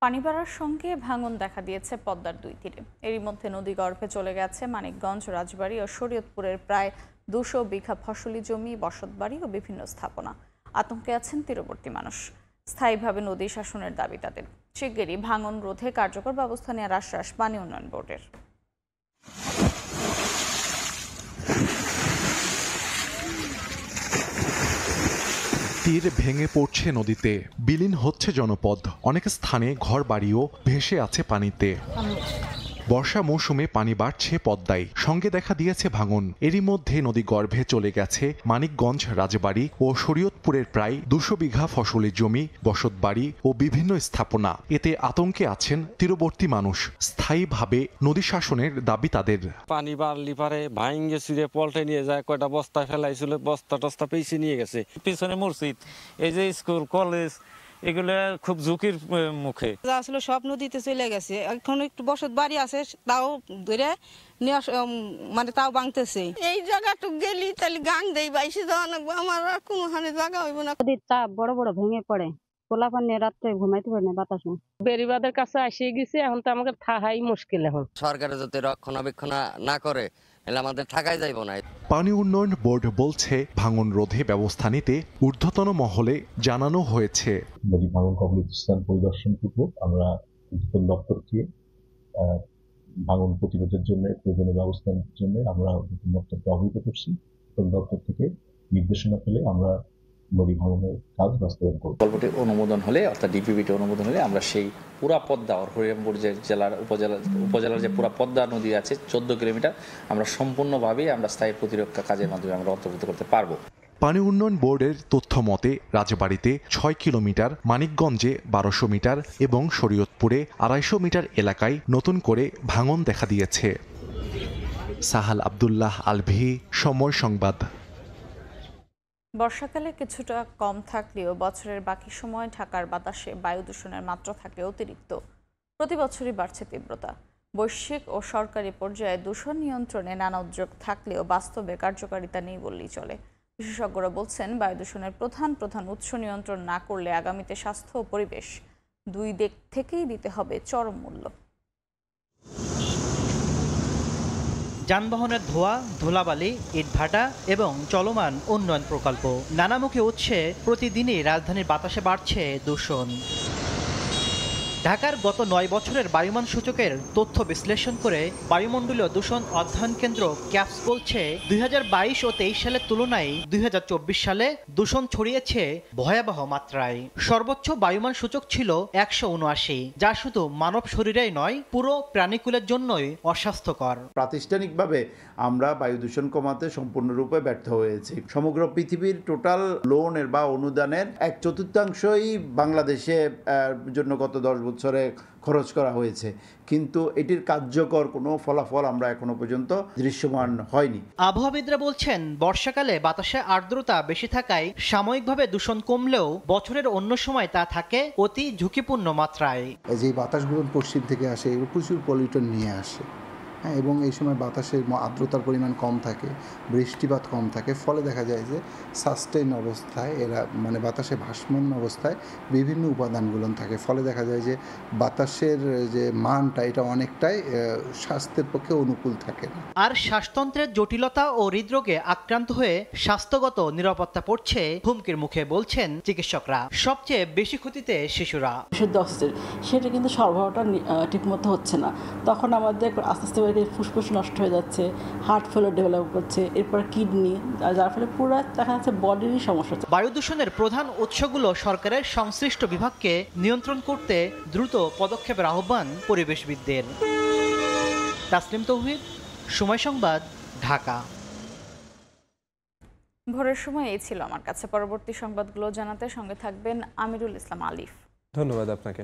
পানি বাড়ার সঙ্গে ভাঙন দেখা দিয়েছে পদ্মার 2 তীরে। এরই মধ্যে নদীগর্ভে চলে গেছে মানিকগঞ্জ, রাজবাড়ী ও শরীয়তপুরের প্রায় 200 বিঘা ফসলি জমি, বসতবাড়ি ও বিভিন্ন স্থাপনা। আতঙ্কে আছেন তীরবর্তী মানুষ। স্থায়ীভাবে নদী শাসনের দাবি তাদের। শিগগিরই ভাঙন রোধে কার্যকর ব্যবস্থা নেওয়ার আশ্বাস পানি উন্নয়ন বোর্ডের। তীর ভেঙে পড়ছে নদীতে, বিলীন হচ্ছে জনপদ, অনেক স্থানে ঘর বাড়িও ভেসে আছে পানিতে। বর্ষা মৌসুমে পানি বাড়ছে পদ্মায়, সঙ্গে দেখা দিয়েছে ভাঙন। এরই মধ্যে নদী গর্ভে চলে গেছে মানিকগঞ্জ, রাজবাড়ী ও শরীয়তপুরের প্রায় 200 বিঘা ফসলি জমি, বসতবাড়ি ও বিভিন্ন স্থাপনা। এতে আতঙ্কে আছেন তীরবর্তী মানুষ। স্থায়ীভাবে নদী শাসনের দাবি তাদের। পানি বাড়লি পারে ভাঙ্গে ছিঁড়ে পল্টে নিয়ে যায়, কয়টা বস্তা ফেলাইছিল, বস্তা টস্তা পেয়েছে নিয়ে গেছে। পিছনে মসজিদ, এই যে স্কুল কলেজ, এগুলো খুব ঝুঁকির মুখে। আসলে সব নদীতে চলে গেছে, এখন একটু বসত বাড়ি আছে, তাও ধরে তাও ভাঙতেছে। এই জায়গাটু গেলি তাহলে গাং দেই বাইশে যাওয়া লাগবে, আমার আর কোনোখানে জায়গা হইব না। নদীর চাপ বড় বড় ভেঙে পড়ে, পোলাপানে রাত্রে ঘুমাইতে পারে না বাতাসে। বেরিবাদের কাছে আসে গেছে, এখন তো আমাকে থাকাই মুশকিল। এখন সরকারে যদি রক্ষণাবেক্ষণ না করে আমাদের থাকাই যাইব না। পানি উন্নয়ন বোর্ড বলছে ভাঙন রোধে ব্যবস্থা নিতে ঊর্ধ্বতন মহলে জানানো হয়েছে। নদী ভাঙন কবলিত স্থান পরিদর্শন পূর্বক আমরা ঊর্ধ্বতন দপ্তরকে ভাঙন প্রতিরোধের জন্য প্রয়োজনীয় ব্যবস্থা নেওয়ার জন্য আমরা ঊর্ধ্বতন দপ্তরকে অবহিত করছি। ঊর্ধ্বতন দপ্তর থেকে নির্দেশনা পেলে আমরা নদী ভাঙনের কাজ বাস্তবায়ন করব। প্রকল্পটি অনুমোদন হলে, অর্থাৎ ডিপিবিটি অনুমোদন হলে, আমরা সেই পুরা পদ্মা হরিরামপুর যে জেলার উপজেলার যে পুরা পদ্মা নদী আছে 14 কিলোমিটার, আমরা সম্পূর্ণভাবেই আমরা স্থায়ী প্রতিরক্ষা কাজের মাধ্যমে আমরা অন্তর্ভুক্ত করতে পারবো। পানি উন্নয়ন বোর্ডের তথ্য মতে রাজবাড়ীতে 6 কিলোমিটার, মানিকগঞ্জে 1200 মিটার এবং শরীয়তপুরে 250 মিটার এলাকায় নতুন করে ভাঙন দেখা দিয়েছে। সাহাল আব্দুল্লাহ আলভি, সময় সংবাদ। বর্ষাকালে কিছুটা কম থাকলেও বছরের বাকি সময় ঢাকার বাতাসে বায়ু দূষণের মাত্রা থাকে অতিরিক্ত। প্রতি বছরই বাড়ছে তীব্রতা। বৈশ্বিক ও সরকারি পর্যায়ে দূষণ নিয়ন্ত্রণে নানা উদ্যোগ থাকলেও বাস্তবে কার্যকারিতা নেই বললেই চলে। বিশেষজ্ঞরা বলছেন, বায়ু দূষণের প্রধান উৎস নিয়ন্ত্রণ না করলে আগামীতে স্বাস্থ্য ও পরিবেশ 2 দিক থেকেই দিতে হবে চরম মূল্য। যানবাহনের ধোঁয়া, ধুলাবালি, ইটভাটা এবং চলমান উন্নয়ন প্রকল্প নানামুখী উৎসে প্রতিদিনই রাজধানীর বাতাসে বাড়ছে দূষণ। ঢাকার গত 9 বছরের বায়ুমান সূচকের তথ্য বিশ্লেষণ করে বায়ুমণ্ডলীয় দূষণ অধ্যয়ন কেন্দ্র ক্যাপস বলছে 2022 ও 23 সালের তুলনায় 2024 সালে দূষণ ছড়িয়েছে ভয়াবহ মাত্রায়। সর্বোচ্চ বায়ুমান সূচক ছিল 179, যা শুধু মানব শরীরেই নয়, পুরো প্রাণীকুলের জন্যই অস্বাস্থ্যকর। প্রাতিষ্ঠানিকভাবে আমরা বায়ু দূষণ কমাতে সম্পূর্ণরূপে ব্যর্থ হয়েছি। সমগ্র পৃথিবীর টোটাল লোনের বা অনুদানের 1/4 বাংলাদেশে জন্য গত 10 বছরে খরচ করা হয়েছে, কিন্তু এটির কার্যকর কোনো ফলাফল আমরা এখনো পর্যন্ত দৃশ্যমান হয়নি। আবহাওয়াবিদরা বলছেন, বর্ষাকালে বাতাসে আর্দ্রতা বেশি থাকায় সাময়িকভাবে দূষণ কমলেও বছরের অন্য সময় তা থাকে অতি ঝুঁকিপূর্ণ মাত্রায়। যে বাতাসগুলো পশ্চিম থেকে আসে এগুলো প্রচুর পলিউশন নিয়ে আসে, হ্যাঁ, এবং এই সময় বাতাসের আর্দ্রতার পরিমাণ কম থাকে, বৃষ্টিপাত কম থাকে, ফলে দেখা যায় যে সাস্টেইন অবস্থায় এরা মানে বাতাসে ভাসমান অবস্থায় বিভিন্ন উপাদানগুলো থাকে, ফলে দেখা যায় যে বাতাসের যে মানটা এটা অনেকটাই স্বাস্থ্যের পক্ষে অনুকূল থাকে না। আর শ্বাসতন্ত্রের জটিলতা ও হৃদরোগে আক্রান্ত হয়ে স্বাস্থ্যগত নিরাপত্তা পড়ছে হুমকির মুখে বলছেন চিকিৎসকরা। সবচেয়ে বেশি ক্ষতিতে শিশুরা। বিশুদ্ধ অক্সিজেন সেটা কিন্তু সরবরাহটা ঠিকমতো হচ্ছে না, তখন আমাদের আস্তে আস্তে ফুসফুস নষ্ট হয়ে যাচ্ছে, হার্ট ফেলিওর ডেভেলপ করছে, এরপর কিডনি, যার ফলে পুরো দেখা যাচ্ছে বডিরই সমস্যা হচ্ছে। বায়ু দূষণের প্রধান উৎসগুলো সরকারের সংশ্লিষ্ট বিভাগকে নিয়ন্ত্রণ করতে দ্রুত পদক্ষেপের আহ্বান পরিবেশবিদদের। তাসলিম তৌহিদ, সময় সংবাদ, ঢাকা। ভোরের সময় এই ছিল আমার কাছে। পরবর্তী সংবাদগুলো জানাতে সঙ্গে থাকবেন আমিরুল ইসলাম আলিফ। ধন্যবাদ আপনাকে।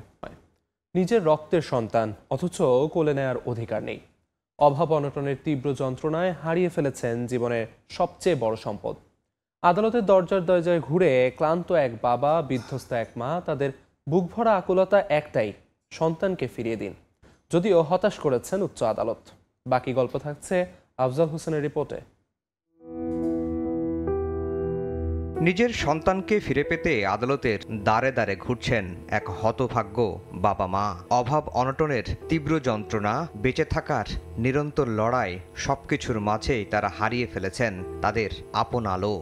নিজের রক্তের সন্তান অথচ কোলে নেয়ার অধিকার নেই, অভাব অনটনের তীব্র যন্ত্রণায় হারিয়ে ফেলেছেন জীবনের সবচেয়ে বড় সম্পদ। আদালতের দরজার দরজায় ঘুরে ক্লান্ত এক বাবা, বিধ্বস্ত এক মা, তাদের বুক ভরা আকুলতা একটাই, সন্তানকে ফিরিয়ে দিন। যদিও হতাশ করেছেন উচ্চ আদালত। বাকি গল্প থাকছে আফজাল হোসেনের রিপোর্টে। নিজের সন্তানকে ফিরে পেতে আদালতের দ্বারে দ্বারে ঘুরছেন এক হতভাগ্য বাবা মা। অভাব অনটনের তীব্র যন্ত্রণা, বেঁচে থাকার নিরন্তর লড়াই, সবকিছুর মাঝেই তারা হারিয়ে ফেলেছেন তাদের আপন আলো।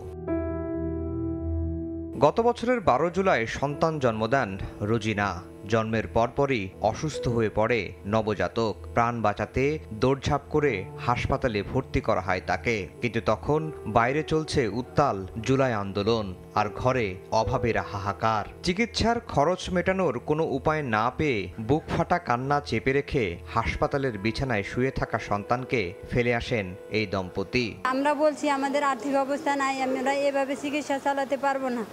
গত বছরের 12 জুলাই সন্তান জন্ম দেন রোজিনা। জন্মের পরপরই অসুস্থ হয়ে পড়ে নবজাতক। প্রাণ বাঁচাতে দৌড়ঝাঁপ করে হাসপাতালে ভর্তি করা হয় তাকে। কিন্তু তখন বাইরে চলছে উত্তাল জুলাই আন্দোলন, আর ঘরে অভাবের হাহাকার। চিকিৎসার খরচ মেটানোর কোনো উপায় না পেয়ে বুক ফাটা কান্না চেপে রেখে হাসপাতালের বিছানায় শুয়ে থাকা সন্তানকে ফেলে আসেন এই দম্পতি। আমরা বলছি আমাদের আর্থিক অবস্থা নাই, আমরা এভাবে চিকিৎসা চালাতে পারবো না।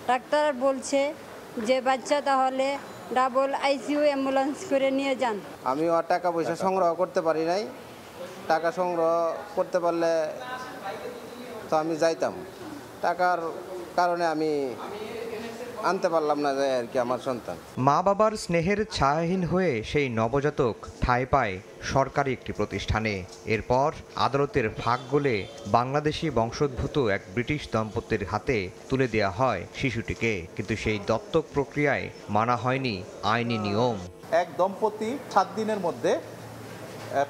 ডাক্তার বলছে যে বাচ্চা তাহলে ডাবল আইসিইউ অ্যাম্বুলেন্স করে নিয়ে যান। আমিও আর টাকা পয়সা সংগ্রহ করতে পারি নাই, টাকা সংগ্রহ করতে পারলে তো আমি যাইতাম, টাকার কারণে আমি আনতে পারলাম না আর কি আমার সন্তান। মা বাবার স্নেহের ছায়াহীন হয়ে সেই নবজাতক ঠাঁই পায় সরকারি একটি প্রতিষ্ঠানে। এরপর আদালতের ফাঁক গলে বাংলাদেশি বংশোদ্ভূত এক ব্রিটিশ দম্পতির হাতে তুলে দেওয়া হয় শিশুটিকে। কিন্তু সেই দত্তক প্রক্রিয়ায় মানা হয়নি আইনি নিয়ম। এক দম্পতি 7 দিনের মধ্যে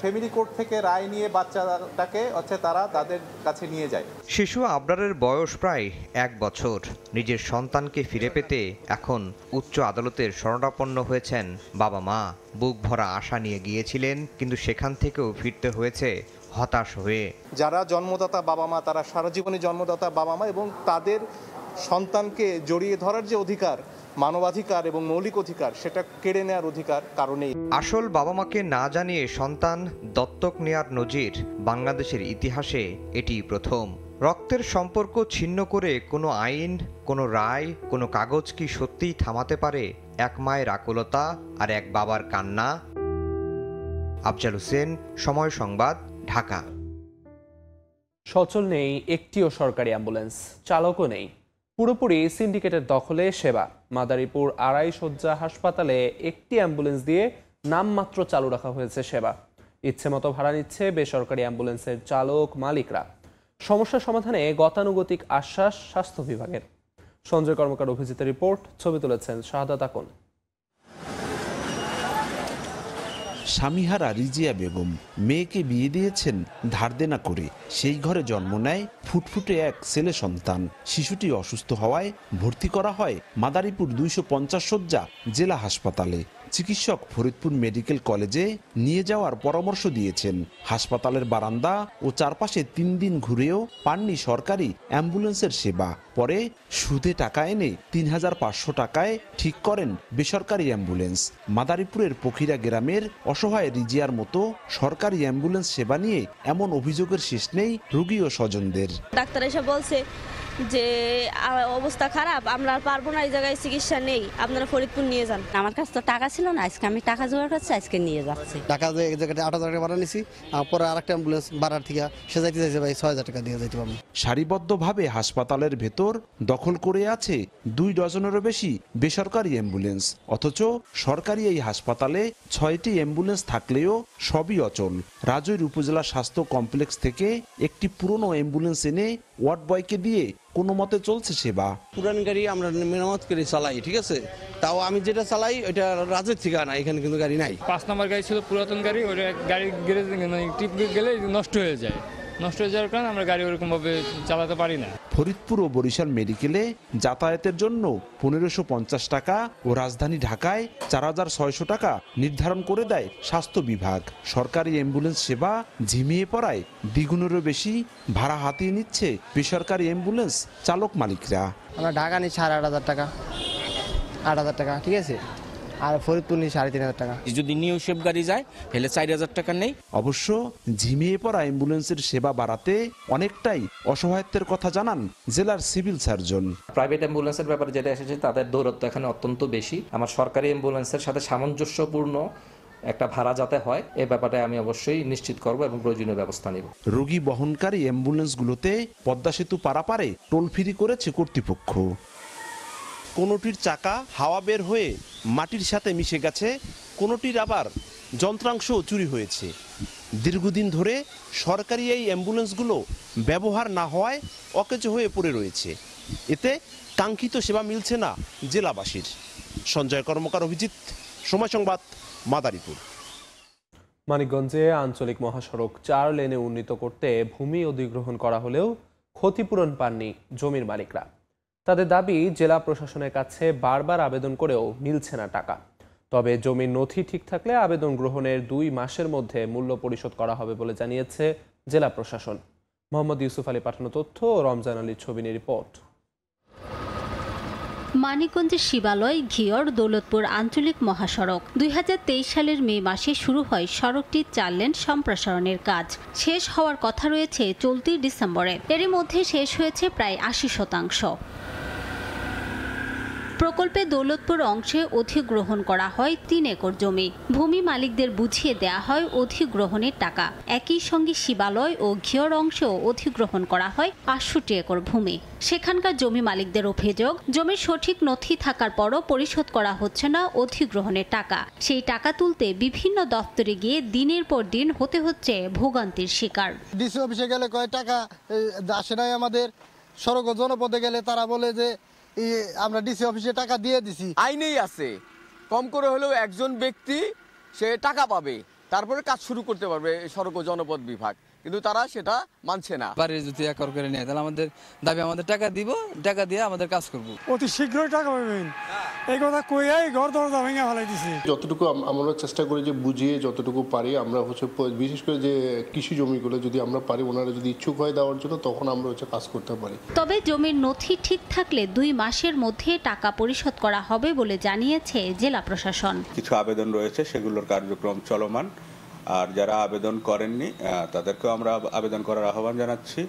ফ্যামিলি কোর্ট থেকে রায় নিয়ে বাচ্চাটাকে তারা তাদের কাছে নিয়ে যায়। শিশু আবরারের বয়স প্রায় 1 বছর। নিজের সন্তানকে ফিরে পেতে এখন উচ্চ আদালতের শরণাপন্ন হয়েছেন বাবা মা। বুক ভরা আশা নিয়ে গিয়েছিলেন, কিন্তু সেখান থেকেও ফিরতে হয়েছে হতাশ হয়ে। যারা জন্মদাতা বাবা মা, তারা সারা জীবনে জন্মদাতা বাবা মা, এবং তাদের সন্তানকে জড়িয়ে ধরার যে অধিকার, মানবাধিকার এবং মৌলিক অধিকার, সেটা কেড়ে নেওয়ার অধিকার কারণেই। আসল বাবা মাকে না জানিয়ে সন্তান দত্তক নেয়ার নজির বাংলাদেশের ইতিহাসে এটি প্রথম। রক্তের সম্পর্ক ছিন্ন করে কোনো আইন, কোনো রায়, কোনো কাগজ কি সত্যিই থামাতে পারে এক মায়ের আকুলতা আর এক বাবার কান্না? আফজাল হোসেন, সময় সংবাদ, ঢাকা। সচল নেই একটিও সরকারি অ্যাম্বুলেন্স, চালকও নেই। পুরোপুরি সিন্ডিকেটের দখলে সেবা। মাদারীপুর 2.5 শয্যা হাসপাতালে একটি অ্যাম্বুলেন্স দিয়ে নামমাত্র চালু রাখা হয়েছে সেবা। ইচ্ছে মতো ভাড়া নিচ্ছে বেসরকারি অ্যাম্বুলেন্সের চালক মালিকরা। সমস্যা সমাধানে গতানুগতিক আশ্বাস স্বাস্থ্য বিভাগের। সঞ্জয় কর্মকার অভিজিতের রিপোর্ট, ছবি তুলেছেন শাহাদাত আকন। স্বামীহারা রিজিয়া বেগম মেয়েকে বিয়ে দিয়েছেন ধার দেনা করে। সেই ঘরে জন্ম নেয় ফুটফুটে এক ছেলে সন্তান। শিশুটি অসুস্থ হওয়ায় ভর্তি করা হয় মাদারীপুর 250 শয্যা জেলা হাসপাতালে। চিকিৎসক ফরিদপুর মেডিকেল কলেজে নিয়ে যাওয়ার পরামর্শ দিয়েছেন। হাসপাতালের বারান্দা ও চারপাশে 3 দিন ঘুরেও পাননি সরকারি অ্যাম্বুলেন্সের সেবা। পরে সুদে টাকা এনে 3500 টাকায় ঠিক করেন বেসরকারি অ্যাম্বুলেন্স। মাদারীপুরের পখিরা গ্রামের অসহায় রিজিয়ার মতো সরকারি অ্যাম্বুলেন্স সেবা নিয়ে এমন অভিযোগের শেষ নেই রোগী ও স্বজনদের। ডাক্তার এসে বলছে যে অবস্থা খারাপ, আমরা পারবো না, এই জায়গায় চিকিৎসা নেই, আপনারা ফরিদপুর নিয়ে যান। আমার কাছে তো টাকা ছিল না, আজকে আমি টাকা জোগাড় করছি, আজকে নিয়ে যাচ্ছি। টাকা এক জায়গায় 8,000 টাকা ভাড়া নিছি, পরে আরেকটা অ্যাম্বুলেন্স ভাড়ার থেকে সে যাইতে চাইছে ভাই 6,000 টাকা দিয়ে যাইতে পারবো। সারিবদ্ধভাবে হাসপাতালের ভেতর দখল করে আছে 2 ডজনেরও বেশি বেসরকারি অ্যাম্বুলেন্স, অথচ সরকারি এই হাসপাতালে 6টি অ্যাম্বুলেন্স থাকলেও সবই অচল। রাজৈর উপজেলা স্বাস্থ্য কমপ্লেক্স থেকে একটি পুরনো অ্যাম্বুলেন্স এনে ওয়ার্ড বয়কে দিয়ে কোনো মতে চলছে সেবা। পুরান গাড়ি আমরা মেরামত করে চালাই, ঠিক আছে, তাও আমি যেটা চালাই ওইটা রাজের ঠিকানা না, এখানে কিন্তু গাড়ি নাই। 5 নম্বর গাড়ি ছিল পুরাতন গাড়ি, ওই গাড়ি গ্যারেজ মানে টিপ গেলে নষ্ট হয়ে যায়, নষ্ট হয়ে যাওয়ার কারণে আমরা গাড়ি ওরকমভাবে চালাতে পারি না। ফরিদপুর ও বরিশাল মেডিকেলে যাতায়াতের জন্য 1550 টাকা ও রাজধানী ঢাকায় 4600 টাকা নির্ধারণ করে দেয় স্বাস্থ্য বিভাগ। সরকারি অ্যাম্বুলেন্স সেবা ঝিমিয়ে পড়ায় দ্বিগুণেরও বেশি ভাড়া হাতিয়ে নিচ্ছে বেসরকারি অ্যাম্বুলেন্স চালক মালিকরা। আমরা ঢাকা নিই 8,500 টাকা, 8,000 টাকা, ঠিক আছে, আর ফরিদপুর নিই 3,500 টাকা। যদি নিউ শেপ গাড়ি যায় তাহলে 4,000 টাকা নেই। অবশ্য ঝিমিয়ে পড়া অ্যাম্বুলেন্সের সেবা বাড়াতে অনেকটাই অসহায়ত্বের কথা জানান জেলার সিভিল সার্জন। প্রাইভেট অ্যাম্বুলেন্সের ব্যাপারে যেটা এসেছে তাদের দৌরত্ব এখানে অত্যন্ত বেশি। আমার সরকারি অ্যাম্বুলেন্সের সাথে সামঞ্জস্যপূর্ণ একটা ভাড়া যাতে হয় এ ব্যাপারে আমি অবশ্যই নিশ্চিত করব এবং প্রয়োজনীয় ব্যবস্থা নেব। রোগী বহনকারী অ্যাম্বুলেন্সগুলোতে পদ্মা সেতু পারাপারে টোল ফ্রি করেছে কর্তৃপক্ষ। কোনোটির চাকা হাওয়া বের হয়ে মাটির সাথে মিশে গেছে, কোনোটির আবার যন্ত্রাংশও চুরি হয়েছে। দীর্ঘদিন ধরে সরকারি এই অ্যাম্বুলেন্সগুলো ব্যবহার না হওয়ায় অকেজো হয়ে পড়ে রয়েছে। এতে কাঙ্ক্ষিত সেবা মিলছে না জেলাবাসীর। সঞ্জয় কর্মকার, অভিজিৎ, সময় সংবাদ, মাদারীপুর। মানিকগঞ্জে আঞ্চলিক মহাসড়ক 4 লেনে উন্নীত করতে ভূমি অধিগ্রহণ করা হলেও ক্ষতিপূরণ পাননি জমির মালিকরা। তাদের দাবি, জেলা প্রশাসনের কাছে বারবার আবেদন করেও মিলছে না টাকা। তবে জমির নথি ঠিক থাকলে আবেদন গ্রহণের 2 মাসের মধ্যে মূল্য পরিশোধ করা হবে বলে জানিয়েছে জেলা প্রশাসন। মোহাম্মদ ইউসুফ আলী পাঠানো তথ্য, রমজান আলীর ছবি নিয়ে রিপোর্ট। মানিকগঞ্জের শিবালয় ঘিওর দৌলতপুর আঞ্চলিক মহাসড়ক 2023 সালের মে মাসে শুরু হয় সড়কটির 4 লেন সম্প্রসারণের কাজ। শেষ হওয়ার কথা রয়েছে চলতি ডিসেম্বরে, এরই মধ্যে শেষ হয়েছে প্রায় 80%। প্রকল্পে দৌলতপুর অংশে অধিগ্রহণ করা হয় 3 একর জমি। ভূমি মালিকদের বুঝিয়ে দেয়া হয় অধিগ্রহণের টাকা। একই সঙ্গে শিবালয় ও ঘিওর অংশেও অধিগ্রহণ করা হয় 65 একর ভূমি। সেখানকার জমি মালিকদের অভিযোগ, জমির সঠিক নথি থাকার পরও পরিশোধ করা হচ্ছে না অধিগ্রহণের টাকা। সেই টাকা তুলতে বিভিন্ন দপ্তরে গিয়ে দিনের পর দিন হতে হচ্ছে ভোগান্তির শিকার। ডিসি অফিসে গেলে কয় টাকা আসে নাই আমাদের, সড়ক ও জনপদে গেলে তারা বলে যে আমরা ডিসি অফিসে টাকা দিয়ে দিছি। আইনেই আছে, কম করে হলেও একজন ব্যক্তি সে টাকা পাবে, তারপরে কাজ শুরু করতে পারবে সড়ক ও জনপদ বিভাগ, কিন্তু তারা সেটা মানছে না। বাড়ির যদি একর করে নেয় তাহলে আমাদের দাবি আমাদের টাকা দিব, টাকা দিয়ে আমাদের কাজ করব। অতি শীঘ্রই টাকা পাবেন এই কথা কইয়াই ঘর দরজা ভেঙে ফেলাই দিছি। যতটুকু আমরা চেষ্টা করি যে বুঝিয়ে যতটুকু পারি আমরা বিশেষ করে যে কৃষি জমিগুলো যদি আমরা পারি, ওনারা যদি ইচ্ছুক হয় দেওয়ার জন্য, তখন আমরা কাজ করতে পারি। তবে জমির নথি ঠিক থাকলে 2 মাসের মধ্যে টাকা পরিশোধ করা হবে বলে জানিয়েছে জেলা প্রশাসন। কিছু আবেদন রয়েছে, সেগুলোর কার্যক্রম চলমান। আর যারা আবেদন করেননি তাদেরকেও আমরা আবেদন করার আহ্বান জানাচ্ছি।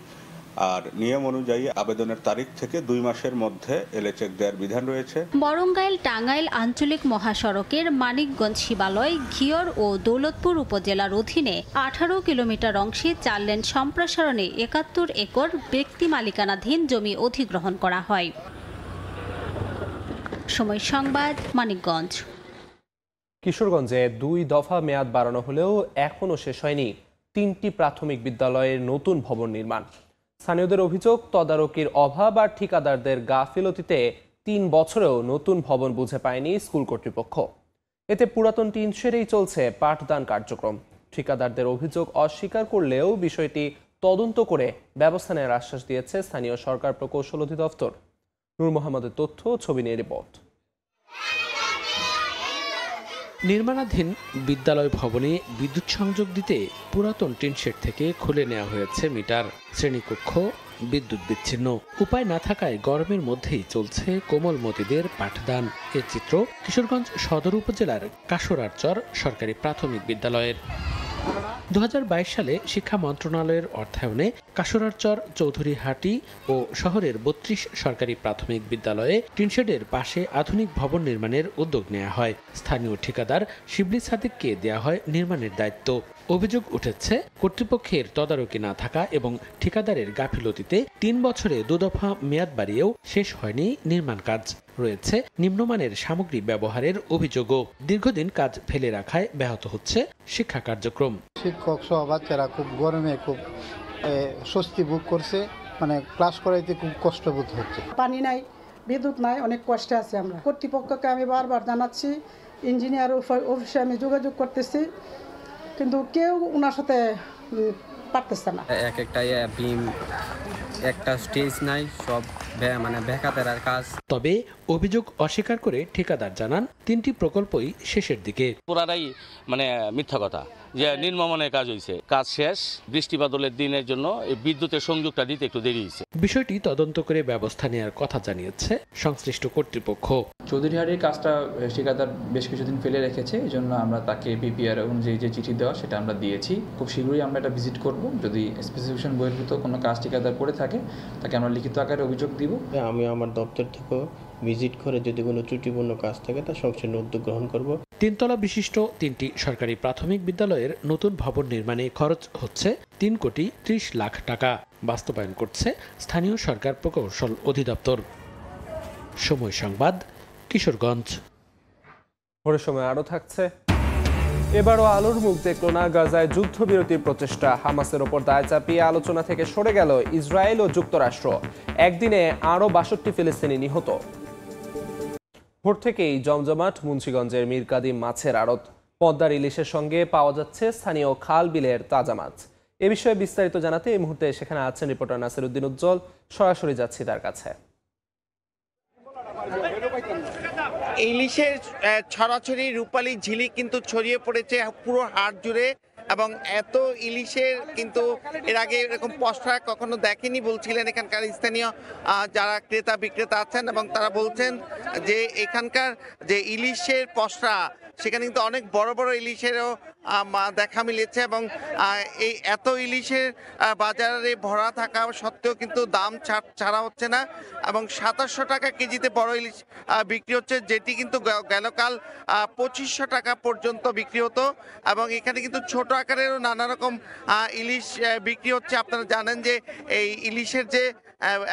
আর নিয়ম অনুযায়ী আবেদনের তারিখ থেকে 2 মাসের মধ্যে এলে চেক দেওয়ার বিধান রয়েছে। বরঙ্গাইল টাঙ্গাইল আঞ্চলিক মহাসড়কের মানিকগঞ্জ শিবালয় ঘিওর ও দৌলতপুর উপজেলার অধীনে 18 কিলোমিটার অংশে 4 লেন সম্প্রসারণে 71 একর ব্যক্তি মালিকানাধীন জমি অধিগ্রহণ করা হয়। সময় সংবাদ, মানিকগঞ্জ। কিশোরগঞ্জে 2 দফা মেয়াদ বাড়ানো হলেও এখনও শেষ হয়নি 3টি প্রাথমিক বিদ্যালয়ের নতুন ভবন নির্মাণ। স্থানীয়দের অভিযোগ, তদারকির অভাব আর ঠিকাদারদের গাফিলতিতে 3 বছরেও নতুন ভবন বুঝে পায়নি স্কুল কর্তৃপক্ষ। এতে পুরাতন টিন শেডেই চলছে পাঠদান কার্যক্রম। ঠিকাদারদের অভিযোগ অস্বীকার করলেও বিষয়টি তদন্ত করে ব্যবস্থা নেওয়ার আশ্বাস দিয়েছে স্থানীয় সরকার প্রকৌশল অধিদপ্তর। নূর মোহাম্মদের তথ্য, ছবি নিয়ে রিপোর্ট। নির্মাণাধীন বিদ্যালয় ভবনে বিদ্যুৎ সংযোগ দিতে পুরাতন টিনশেড থেকে খুলে নেওয়া হয়েছে মিটার। শ্রেণীকক্ষ বিদ্যুৎ বিচ্ছিন্ন, উপায় না থাকায় গরমের মধ্যেই চলছে কোমলমতিদের পাঠদান। এর চিত্র কিশোরগঞ্জ সদর উপজেলার কাশরারচর সরকারি প্রাথমিক বিদ্যালয়ের। 2022 সালে শিক্ষা মন্ত্রণালয়ের অর্থায়নে কাশরারচর, চৌধুরীহাটি ও শহরের 32 সরকারি প্রাথমিক বিদ্যালয়ে টিনশেডের পাশে আধুনিক ভবন নির্মাণের উদ্যোগ নেওয়া হয়। স্থানীয় ঠিকাদার শিবলি সাদিককে দেওয়া হয় নির্মাণের দায়িত্ব। অভিযোগ উঠেছে কর্তৃপক্ষের তদারকি না থাকা এবং ঠিকাদারের গাফিলতিতে 3 বছরে 2 দফা মেয়াদ বাড়িয়েও শেষ হয়নি নির্মাণ কাজ। রয়েছে নিম্নমানের সামগ্রী ব্যবহারের অভিযোগও। দীর্ঘদিন কাজ ফেলে রাখায় ব্যাহত হচ্ছে শিক্ষা কার্যক্রম। শিক্ষক সহ বাচ্চারা খুব গরমে খুব স্বস্তি ভোগ করছে, মানে ক্লাস করাইতে খুব কষ্ট বোধ হচ্ছে। পানি নাই, বিদ্যুৎ নাই, অনেক কষ্টে আছি আমরা। কর্তৃপক্ষকে আমি বারবার জানাচ্ছি, ইঞ্জিনিয়ার অফিসে আমি যোগাযোগ করতেছি, কিন্তু কেউ ওনার সাথে পারতেছে না। একটা বিম, একটা স্টেজ নাই, সব বেকাতের কাজ। তবে অভিযোগ অস্বীকার করে ঠিকাদার জানান 3টি প্রকল্পই শেষের দিকে। পুরাটাই মিথ্যা কথা যে নির্মাণের কাজ হয়েছে, কাজ শেষ। বৃষ্টি বাদলের দিনের জন্য বিদ্যুতের সংযোগটা দিতে একটু দেরি হয়েছে। বিষয়টি তদন্ত করে ব্যবস্থা নেওয়ার কথা জানিয়েছে সংশ্লিষ্ট কর্তৃপক্ষ। চৌধুরীহাটির কাজটা ঠিকাদার বেশ কিছুদিন ফেলে রেখেছে, এই জন্য আমরা তাকে বিপিআর অনুযায়ী যে চিঠি দেওয়া সেটা আমরা দিয়েছি। খুব শীঘ্রই আমরা এটা ভিজিট করব। যদি স্পেসিফিকেশন বহির্ভূত কোনো কাজ ঠিকাদার করে থাকে তাকে আমরা লিখিত আকারে অভিযোগ দিব। আমি আমার দপ্তর থেকে ভিজিট করে যদি কোনো ত্রুটিপূর্ণ কাজ থাকে তা সংশ্লিষ্ট উদ্যোগ গ্রহণ করব। 3 তলা বিশিষ্ট 3টি সরকারি প্রাথমিক বিদ্যালয়ের নতুন ভবন নির্মাণে খরচ হচ্ছে 3 কোটি 30 লাখ টাকা। বাস্তবায়ন করছে স্থানীয় সরকার প্রকৌশল অধিদপ্তর। সময় সংবাদ, কিশোরগঞ্জ। পরের সময় আরও থাকছে। এবারও আলোর মুখ দেখল না গাজায় যুদ্ধবিরতির প্রচেষ্টা। হামাসের ওপর দায় চাপিয়ে আলোচনা থেকে সরে গেল ইসরায়েল ও যুক্তরাষ্ট্র। একদিনে আরও 62 ফিলিস্তিনি নিহত। ভোর থেকেই জমজমাট মুন্সিগঞ্জের মীরকাদিম মাছের আড়ত। পদ্মার ইলিশের সঙ্গে পাওয়া যাচ্ছে স্থানীয় খাল বিলের তাজা মাছ। এ বিষয়ে বিস্তারিত জানাতে এই মুহূর্তে সেখানে আছেন রিপোর্টার নাসিরউদ্দিন উজ্জ্বল। সরাসরি যাচ্ছি তার কাছে। ইলিশের ছড়াছড়ি রূপালী ঝিলিক কিন্তু ছড়িয়ে পড়েছে পুরো হাট জুড়ে, এবং এত ইলিশের কিন্তু এর আগে এরকম পসরা কখনো দেখেনি বলছিলেন এখানকার স্থানীয় যারা ক্রেতা বিক্রেতা আছেন, এবং তারা বলছেন যে এখানকার যে ইলিশের পসরা সেখানে কিন্তু অনেক বড় বড় ইলিশেরও দেখা মিলেছে, এবং এই এত ইলিশের বাজারে ভরা থাকা সত্ত্বেও কিন্তু দাম ছাড়া হচ্ছে না, এবং 2700 টাকা কেজিতে বড় ইলিশ বিক্রি হচ্ছে, যেটি কিন্তু গেলকাল 2500 টাকা পর্যন্ত বিক্রি হতো। এবং এখানে কিন্তু ছোট আকারেরও নানা রকম ইলিশ বিক্রি হচ্ছে। আপনারা জানেন যে এই ইলিশের যে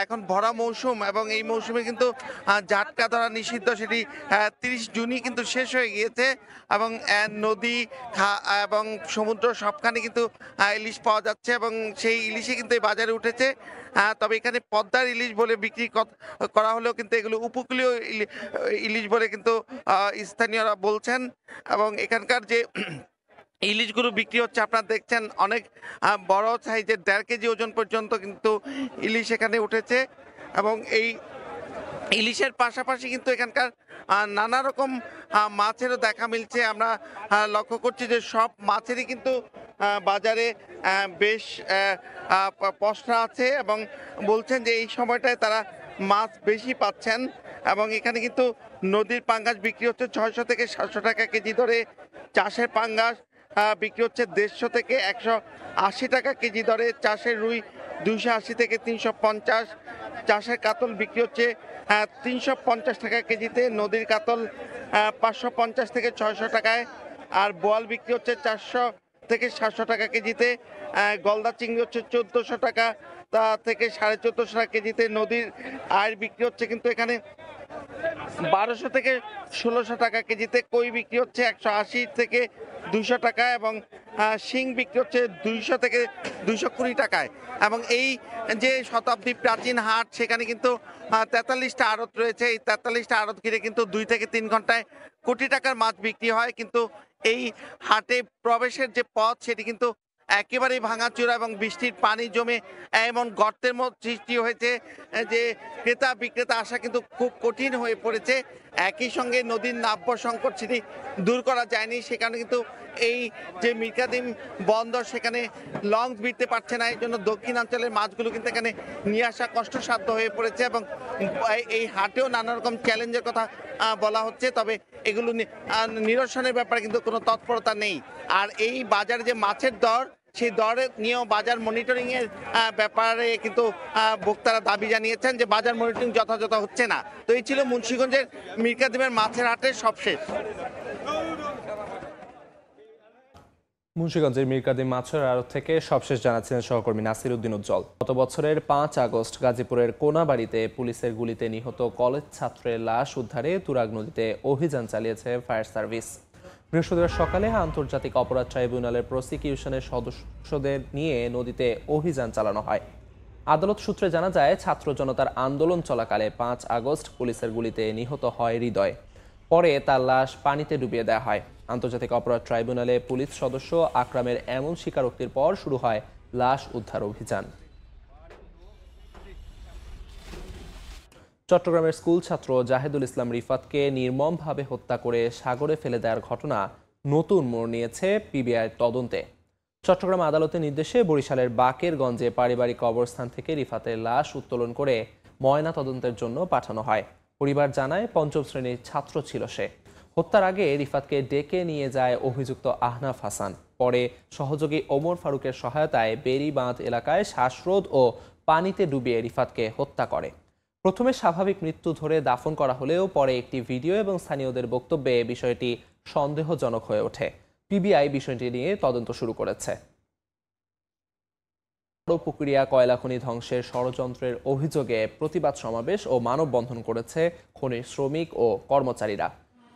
এখন ভরা মৌসুম, এবং এই মৌসুমে কিন্তু জাটকা ধরা নিষিদ্ধ, সেটি 30 জুনই কিন্তু শেষ হয়ে গিয়েছে, এবং নদী এবং সমুদ্র সবখানে কিন্তু ইলিশ পাওয়া যাচ্ছে, এবং সেই ইলিশে কিন্তু এই বাজারে উঠেছে। তবে এখানে পদ্মার ইলিশ বলে বিক্রি করা হলেও কিন্তু এগুলো উপকূলীয় ইলিশ বলে কিন্তু স্থানীয়রা বলছেন, এবং এখানকার যে ইলিশগুলো বিক্রি হচ্ছে আপনারা দেখছেন অনেক বড় সাইজের 1.5 কেজি ওজন পর্যন্ত কিন্তু ইলিশ এখানে উঠেছে, এবং এই ইলিশের পাশাপাশি কিন্তু এখানকার নানা রকম মাছেরও দেখা মিলছে। আমরা লক্ষ্য করছি যে সব মাছেরই কিন্তু বাজারে বেশ পসরা আছে, এবং বলছেন যে এই সময়টায় তারা মাছ বেশি পাচ্ছেন, এবং এখানে কিন্তু নদীর পাঙ্গাস বিক্রি হচ্ছে 600 থেকে 700 টাকা কেজি দরে। চাষের পাঙ্গাস বিক্রি হচ্ছে 150 থেকে 180 টাকা কেজি দরে। চাষের রুই 280 থেকে 350। চাষের কাতল বিক্রি হচ্ছে 350 টাকা কেজিতে। নদীর কাতল 550 থেকে 600 টাকায়। আর বোয়াল বিক্রি হচ্ছে 400 থেকে 700 টাকা কেজিতে। গলদা চিংড়ি হচ্ছে 1400 টাকা থেকে 1450 টাকা কেজিতে। নদীর আয়ের বিক্রি হচ্ছে কিন্তু এখানে 1200 থেকে 1600 টাকা কেজিতে। কই বিক্রি হচ্ছে 180 থেকে 200 টাকা, এবং শিং বিক্রি হচ্ছে 200 থেকে 220 টাকায়। এবং এই যে শতাব্দী প্রাচীন হাট, সেখানে কিন্তু 43টা আড়ত রয়েছে। এই 43টা আড়ত ঘিরে কিন্তু 2 থেকে 3 ঘন্টায় কোটি টাকার মাছ বিক্রি হয়, কিন্তু এই হাটে প্রবেশের যে পথ সেটি কিন্তু একেবারেই ভাঙাচোরা, এবং বৃষ্টির পানি জমে এমন গর্তের মধ্যে সৃষ্টি হয়েছে যে ক্রেতা বিক্রেতা আসা কিন্তু খুব কঠিন হয়ে পড়েছে। একই সঙ্গে নদীর নাব্য সংকট সেটি দূর করা যায়নি, সেখানে কিন্তু এই যে মীরকাদিম বন্দর সেখানে লঞ্চ ভিড়তে পারছে না, এই জন্য দক্ষিণাঞ্চলের মাছগুলো কিন্তু এখানে নিয়ে আসা কষ্টসাধ্য হয়ে পড়েছে এবং এই হাটেও নানা রকম চ্যালেঞ্জের কথা বলা হচ্ছে, তবে এগুলো নিরসনের ব্যাপারে কিন্তু কোনো তৎপরতা নেই। আর এই বাজারে যে মাছের দর, সেই দরের নিয়েও বাজার মনিটরিং এর ব্যাপারে কিন্তু ভোক্তারা দাবি জানিয়েছেন যে বাজার মনিটরিং যথাযথ হচ্ছে না। তো এই ছিল মুন্সিগঞ্জের মীরকাদিমের মাছের হাটের সবশেষ। মুন্সিগঞ্জের মীরকাদিম মাছের আড়ত থেকে সবশেষ জানাচ্ছিলেন সহকর্মী নাসির উদ্দিন উজ্জ্বল। গত বছরের 5 আগস্ট গাজীপুরের কোনাবাড়িতে পুলিশের গুলিতে নিহত কলেজ ছাত্রের লাশ উদ্ধারে তুরাগ নদীতে অভিযান চালিয়েছে ফায়ার সার্ভিস। বৃহস্পতিবার সকালে আন্তর্জাতিক অপরাধ ট্রাইব্যুনালের প্রসিকিউশনের সদস্যদের নিয়ে নদীতে অভিযান চালানো হয়। আদালত সূত্রে জানা যায়, ছাত্র জনতার আন্দোলন চলাকালে 5 আগস্ট পুলিশের গুলিতে নিহত হয় হৃদয়। পরে তার লাশ পানিতে ডুবিয়ে দেওয়া হয়। আন্তর্জাতিক অপরাধ ট্রাইব্যুনালে পুলিশ সদস্য আকরামের এমন স্বীকারোক্তির পর শুরু হয় লাশ উদ্ধার অভিযান। চট্টগ্রামের স্কুল ছাত্র জাহেদুল ইসলাম রিফাতকে নির্মমভাবে হত্যা করে সাগরে ফেলে দেওয়ার ঘটনা নতুন মোড় নিয়েছে পিবিআই তদন্তে। চট্টগ্রাম আদালতের নির্দেশে বরিশালের বাকেরগঞ্জে পারিবারিক কবরস্থান থেকে রিফাতের লাশ উত্তোলন করে ময়না তদন্তের জন্য পাঠানো হয়। পরিবার জানায়, 5ম শ্রেণীর ছাত্র ছিল সে। হত্যার আগে রিফাতকে ডেকে নিয়ে যায় অভিযুক্ত আহনাফ হাসান। পরে সহযোগী ওমর ফারুকের সহায়তায় বেড়িবাঁধ এলাকায় শ্বাসরোধ ও পানিতে ডুবিয়ে রিফাতকে হত্যা করে। প্রথমে স্বাভাবিক মৃত্যু ধরে দাফন করা হলেও পরে একটি ভিডিও এবং স্থানীয়দের বক্তব্যে বিষয়টি সন্দেহজনক হয়ে ওঠে। পিবিআই বিষয়টি নিয়ে তদন্ত শুরু করেছে। পুকুরিয়া কয়লা খনি ধ্বংসের ষড়যন্ত্রের অভিযোগে প্রতিবাদ সমাবেশ ও মানববন্ধন করেছে খনির শ্রমিক ও কর্মচারীরা।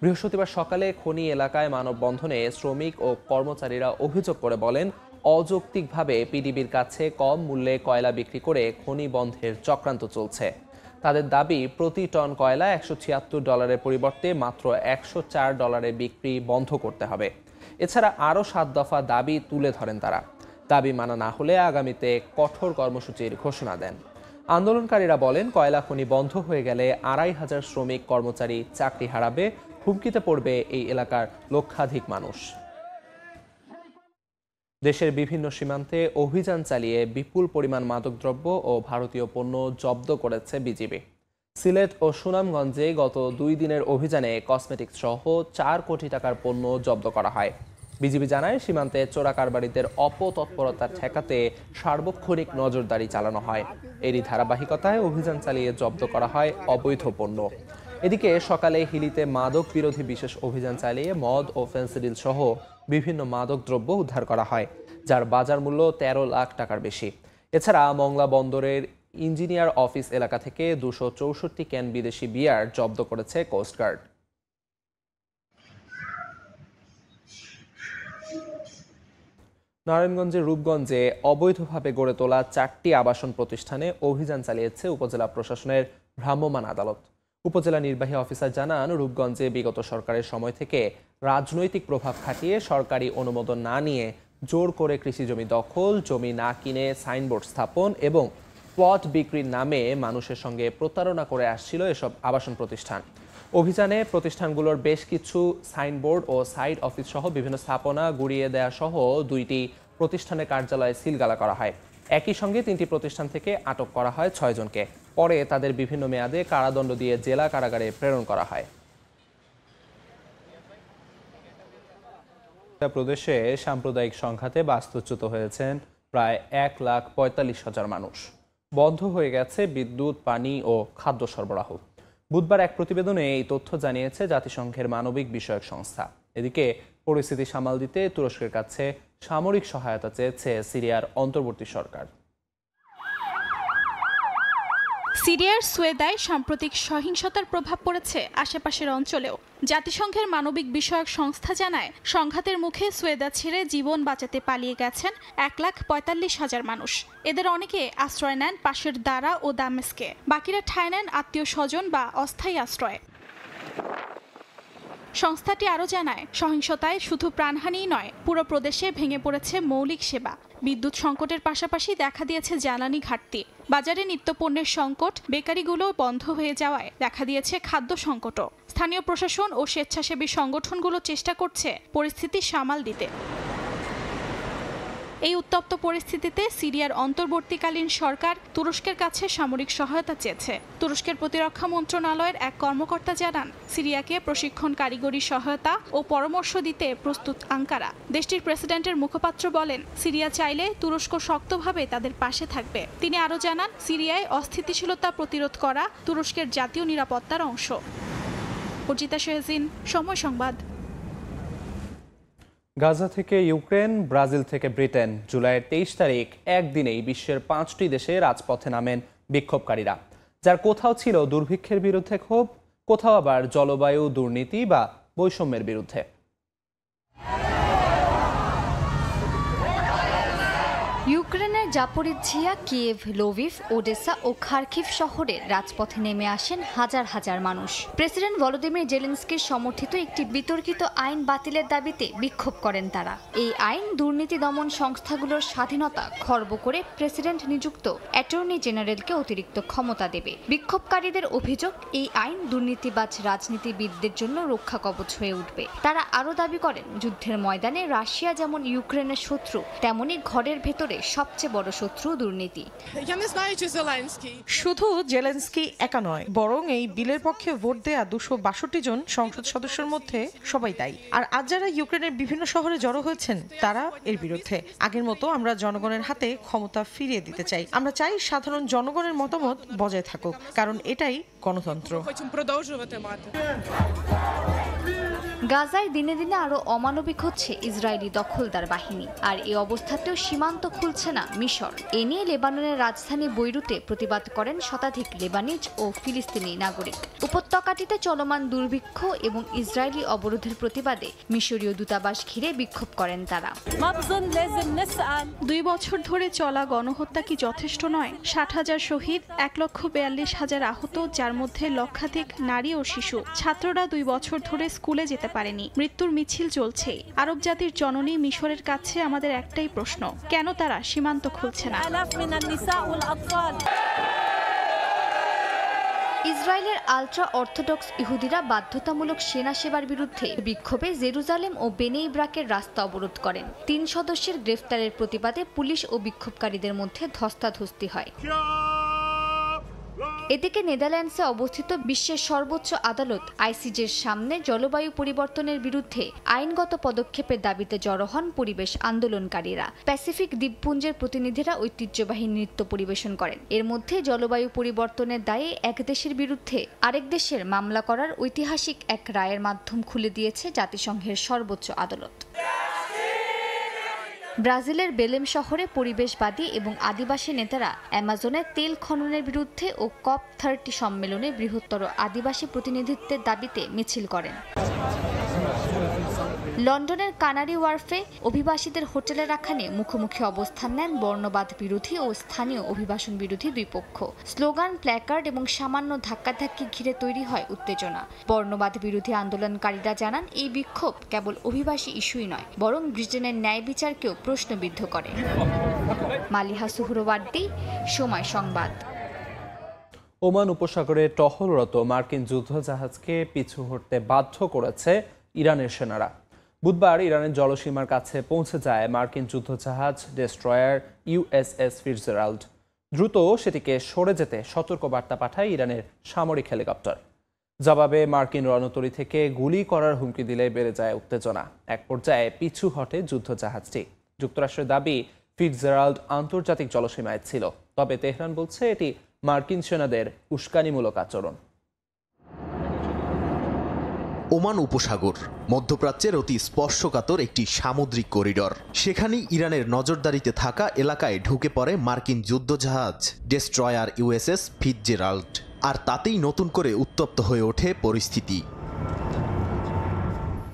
বৃহস্পতিবার সকালে খনি এলাকায় মানববন্ধনে শ্রমিক ও কর্মচারীরা অভিযোগ করে বলেন, অযৌক্তিকভাবে পিডিবির কাছে কম মূল্যে কয়লা বিক্রি করে খনি বন্ধের চক্রান্ত চলছে। তাদের দাবি, প্রতি টন কয়লা $176 পরিবর্তে মাত্র $104 বিক্রি বন্ধ করতে হবে। এছাড়া আরও 7 দফা দাবি তুলে ধরেন তারা। দাবি মানা না হলে আগামীতে কঠোর কর্মসূচির ঘোষণা দেন। আন্দোলনকারীরা বলেন, কয়লা খনি বন্ধ হয়ে গেলে 2500 শ্রমিক কর্মচারী চাকরি হারাবে, হুমকিতে পড়বে এই এলাকার লক্ষাধিক মানুষ। দেশের বিভিন্ন সীমান্তে অভিযান চালিয়ে বিপুল পরিমাণ মাদকদ্রব্য ও ভারতীয় পণ্য জব্দ করেছে বিজিবি। সিলেট ও সুনামগঞ্জে গত 2 দিনের অভিযানে কসমেটিক্স সহ 4 কোটি টাকার পণ্য জব্দ করা হয়। বিজিবি জানায়, সীমান্তে চোরাকারবারিদের অপতৎপরতা ঠেকাতে সার্বক্ষণিক নজরদারি চালানো হয়। এরই ধারাবাহিকতায় অভিযান চালিয়ে জব্দ করা হয় অবৈধ পণ্য। এদিকে সকালে হিলিতে মাদক বিরোধী বিশেষ অভিযান চালিয়ে মদ ও ফেন্সিডিল সহ বিভিন্ন মাদক দ্রব্য উদ্ধার করা হয়, যার বাজার মূল্য 13 লাখ টাকার বেশি। এছাড়া মংলা বন্দরের ইঞ্জিনিয়ার অফিস এলাকা থেকে 264 ক্যান বিদেশি বিয়ার জব্দ করেছে কোস্টগার্ড। নারায়ণগঞ্জের রূপগঞ্জে অবৈধভাবে গড়ে তোলা 4টি আবাসন প্রতিষ্ঠানে অভিযান চালিয়েছে উপজেলা প্রশাসনের ভ্রাম্যমাণ আদালত। উপজেলা নির্বাহী অফিসার জানান, রূপগঞ্জে বিগত সরকারের সময় থেকে রাজনৈতিক প্রভাব খাটিয়ে সরকারি অনুমোদন না নিয়ে জোর করে কৃষি জমি দখল, জমি না কিনে সাইনবোর্ড স্থাপন এবং প্লট বিক্রির নামে মানুষের সঙ্গে প্রতারণা করে আসছিল এসব আবাসন প্রতিষ্ঠান। অভিযানে প্রতিষ্ঠানগুলোর বেশ কিছু সাইনবোর্ড ও সাইড অফিস সহ বিভিন্ন স্থাপনা গুড়িয়ে দেওয়া সহ 2টি প্রতিষ্ঠানের কার্যালয়ে সিলগালা করা হয়। একই সঙ্গে 3টি প্রতিষ্ঠান থেকে আটক করা হয় 6 জনকে। পরে তাদের বিভিন্ন মেয়াদে কারাদণ্ড দিয়ে জেলা কারাগারে প্রেরণ করা হয়। প্রদেশে সাম্প্রদায়িক সংঘাতে বাস্তুচ্যুত হয়েছেন প্রায় 1,45,000 মানুষ। বন্ধ হয়ে গেছে বিদ্যুৎ, পানি ও খাদ্য সরবরাহ। বুধবার এক প্রতিবেদনে এই তথ্য জানিয়েছে জাতিসংঘের মানবিক বিষয়ক সংস্থা। এদিকে পরিস্থিতি সামাল দিতে তুরস্কের কাছে সামরিক সহায়তা চেয়েছে সিরিয়ার অন্তর্বর্তী সরকার। সিরিয়ার সুয়েদায় সাম্প্রতিক সহিংসতার প্রভাব পড়েছে আশেপাশের অঞ্চলেও। জাতিসংঘের মানবিক বিষয়ক সংস্থা জানায়, সংঘাতের মুখে সুয়েদা ছেড়ে জীবন বাঁচাতে পালিয়ে গেছেন 1,45,000 মানুষ। এদের অনেকে আশ্রয় নেন পাশের দারা ও দামেস্কে, বাকিরা ঠাঁই নেন আত্মীয় স্বজন বা অস্থায়ী আশ্রয়ে। সংস্থাটি আরও জানায়, সহিংসতায় শুধু প্রাণহানিই নয়, পুরো প্রদেশে ভেঙে পড়েছে মৌলিক সেবা। বিদ্যুৎ সংকটের পাশাপাশি দেখা দিয়েছে জ্বালানি ঘাটতি। বাজারে নিত্যপণ্যের সংকট, বেকারিগুলো বন্ধ হয়ে যাওয়ায় দেখা দিয়েছে খাদ্য সংকটও। স্থানীয় প্রশাসন ও স্বেচ্ছাসেবী সংগঠনগুলো চেষ্টা করছে পরিস্থিতি সামাল দিতে। এই উত্তপ্ত পরিস্থিতিতে সিরিয়ার অন্তর্বর্তীকালীন সরকার তুরস্কের কাছে সামরিক সহায়তা চেয়েছে। তুরস্কের প্রতিরক্ষা মন্ত্রণালয়ের এক কর্মকর্তা জানান, সিরিয়াকে প্রশিক্ষণ, কারিগরি সহায়তা ও পরামর্শ দিতে প্রস্তুত আঙ্কারা। দেশটির প্রেসিডেন্টের মুখপাত্র বলেন, সিরিয়া চাইলে তুরস্ক শক্তভাবে তাদের পাশে থাকবে। তিনি আরও জানান, সিরিয়ায় অস্থিতিশীলতা প্রতিরোধ করা তুরস্কের জাতীয় নিরাপত্তার অংশ। অর্জিতা শেহজিন, সময় সংবাদ। গাজা থেকে ইউক্রেন, ব্রাজিল থেকে ব্রিটেন, জুলাইয়ের 23 তারিখ একদিনেই বিশ্বের 5টি দেশে রাজপথে নামেন বিক্ষোভকারীরা, যার কোথাও ছিল দুর্ভিক্ষের বিরুদ্ধে ক্ষোভ, কোথাও আবার জলবায়ু, দুর্নীতি বা বৈষম্যের বিরুদ্ধে। ইউক্রেনের জাপোরিজ্জিয়া, কিয়েভ, লোভিভ, ওডেসা ও খার্কিভ শহরে রাজপথে নেমে আসেন হাজার হাজার মানুষ। প্রেসিডেন্ট ভলোদিমির জেলেনস্কির সমর্থিত একটি বিতর্কিত আইন বাতিলের দাবিতে বিক্ষোভ করেন তারা। এই আইন দুর্নীতি দমন সংস্থাগুলোর স্বাধীনতা খর্ব করে প্রেসিডেন্ট নিযুক্ত অ্যাটর্নি জেনারেলকে অতিরিক্ত ক্ষমতা দেবে। বিক্ষোভকারীদের অভিযোগ, এই আইন দুর্নীতিবাজ রাজনীতিবিদদের জন্য রক্ষা কবচ হয়ে উঠবে। তারা আরও দাবি করেন, যুদ্ধের ময়দানে রাশিয়া যেমন ইউক্রেনের শত্রু, তেমনি ঘরের ভেতরে সবচেয়ে বড় শত্রু দুর্নীতি। শুধু জেলেনস্কি একা নয়, বরং এই বিলের পক্ষে ভোট দেয়া 262 জন সংসদ সদস্যের মধ্যে সবাই তাই। আর আজ যারা ইউক্রেনের বিভিন্ন শহরে জড়ো হয়েছেন, তারা এর বিরুদ্ধে। আগের মতো আমরা জনগণের হাতে ক্ষমতা ফিরিয়ে দিতে চাই। আমরা চাই সাধারণ জনগণের মতামত বজায় থাকুক, কারণ এটাই গণতন্ত্র। গাজায় দিনে দিনে আরো অমানবিক হচ্ছে ইসরায়েলি দখলদার বাহিনী, আর এই অবস্থাতেও সীমান্ত খুলছে না মিশর। এ নিয়ে লেবাননের রাজধানী বৈরুতে প্রতিবাদ করেন শতাধিক লেবানিজ ও ফিলিস্তিনি নাগরিক। উপত্যকাটিতে চলমান দুর্ভিক্ষ এবং ইসরায়েলি অবরোধের প্রতিবাদে মিশরীয় দূতাবাস ঘিরে বিক্ষোভ করেন তারা। 2 বছর ধরে চলা গণহত্যা কি যথেষ্ট নয়? 60,000 শহীদ, 1,42,000 আহত, যার মধ্যে লক্ষাধিক নারী ও শিশু। ছাত্ররা 2 বছর ধরে স্কুলে যেতে পারেনি। মৃত্যুর মিছিল চলছে। আরব জাতির জননী মিশরের কাছে আমাদের একটাই প্রশ্ন, কেন তারা সীমান্ত খুলছে না? ইসরায়েলের আলট্রা অর্থোডক্স ইহুদিরা বাধ্যতামূলক সেনা সেবার বিরুদ্ধে বিক্ষোভে জেরুজালেম ও বেনে ইব্রাকের রাস্তা অবরোধ করেন। 3 সদস্যের গ্রেফতারের প্রতিবাদে পুলিশ ও বিক্ষোভকারীদের মধ্যে ধস্তাধস্তি হয়। এদিকে নেদারল্যান্ডসে অবস্থিত বিশ্বের সর্বোচ্চ আদালত আইসিজের সামনে জলবায়ু পরিবর্তনের বিরুদ্ধে আইনগত পদক্ষেপের দাবিতে জড়ো হন পরিবেশ আন্দোলনকারীরা। প্যাসিফিক দ্বীপপুঞ্জের প্রতিনিধিরা ঐতিহ্যবাহী নৃত্য পরিবেশন করেন। এর মধ্যে জলবায়ু পরিবর্তনের দায়ে এক দেশের বিরুদ্ধে আরেক দেশের মামলা করার ঐতিহাসিক এক রায়ের মাধ্যম খুলে দিয়েছে জাতিসংঘের সর্বোচ্চ আদালত। ব্রাজিলের বেলেম শহরে পরিবেশবাদী এবং আদিবাসী নেতারা অ্যামাজনে তেল খননের বিরুদ্ধে ও COP30 সম্মেলনে বৃহত্তর আদিবাসী প্রতিনিধিত্বের দাবিতে মিছিল করেন। লন্ডনের কানারি ওয়ার্ফে অভিবাসীদের হোটেলে রাখা নিয়ে মুখোমুখি অবস্থান নেন বর্ণবাদ বিরোধী ও স্থানীয় অভিবাসন বিরোধী দুই পক্ষ। স্লোগান, প্ল্যাকার্ড এবং সামান্য ধাক্কাধাক্কি ঘিরে তৈরি হয় উত্তেজনা। বর্ণবাদ বিরোধী আন্দোলনকারীরা জানান, এই বিক্ষোভ কেবল অভিবাসী ইস্যুই নয়, বরং ব্রিটেনের ন্যায় বিচারকেও প্রশ্নবিদ্ধ করে। মালিহা সুহরওয়ার্দী, সময় সংবাদ। ওমান উপসাগরে টহলরত মার্কিন যুদ্ধজাহাজকে পিছু হটতে বাধ্য করেছে ইরানের সেনারা। বুধবার ইরানের জলসীমার কাছে পৌঁছে যায় মার্কিন যুদ্ধজাহাজ ডেস্ট্রয়ার USS ফিটজেরাল্ড। দ্রুত সেটিকে সরে যেতে সতর্কবার্তা পাঠায় ইরানের সামরিক হেলিকপ্টার। জবাবে মার্কিন রণতরী থেকে গুলি করার হুমকি দিলে বেড়ে যায় উত্তেজনা। এক পর্যায়ে পিছু হটে যুদ্ধজাহাজটি। যুক্তরাষ্ট্রের দাবি, ফিটজেরাল্ড আন্তর্জাতিক জলসীমায় ছিল, তবে তেহরান বলছে এটি মার্কিন সেনাদের উস্কানিমূলক আচরণ। ওমান উপসাগর মধ্যপ্রাচ্যের অতি স্পর্শকাতর একটি সামুদ্রিক করিডর। সেখানেই ইরানের নজরদারিতে থাকা এলাকায় ঢুকে পড়ে মার্কিন যুদ্ধজাহাজ ডেস্ট্রয়ার USS ফিটজেরাল্ড। আর তাতেই নতুন করে উত্তপ্ত হয়ে ওঠে পরিস্থিতি।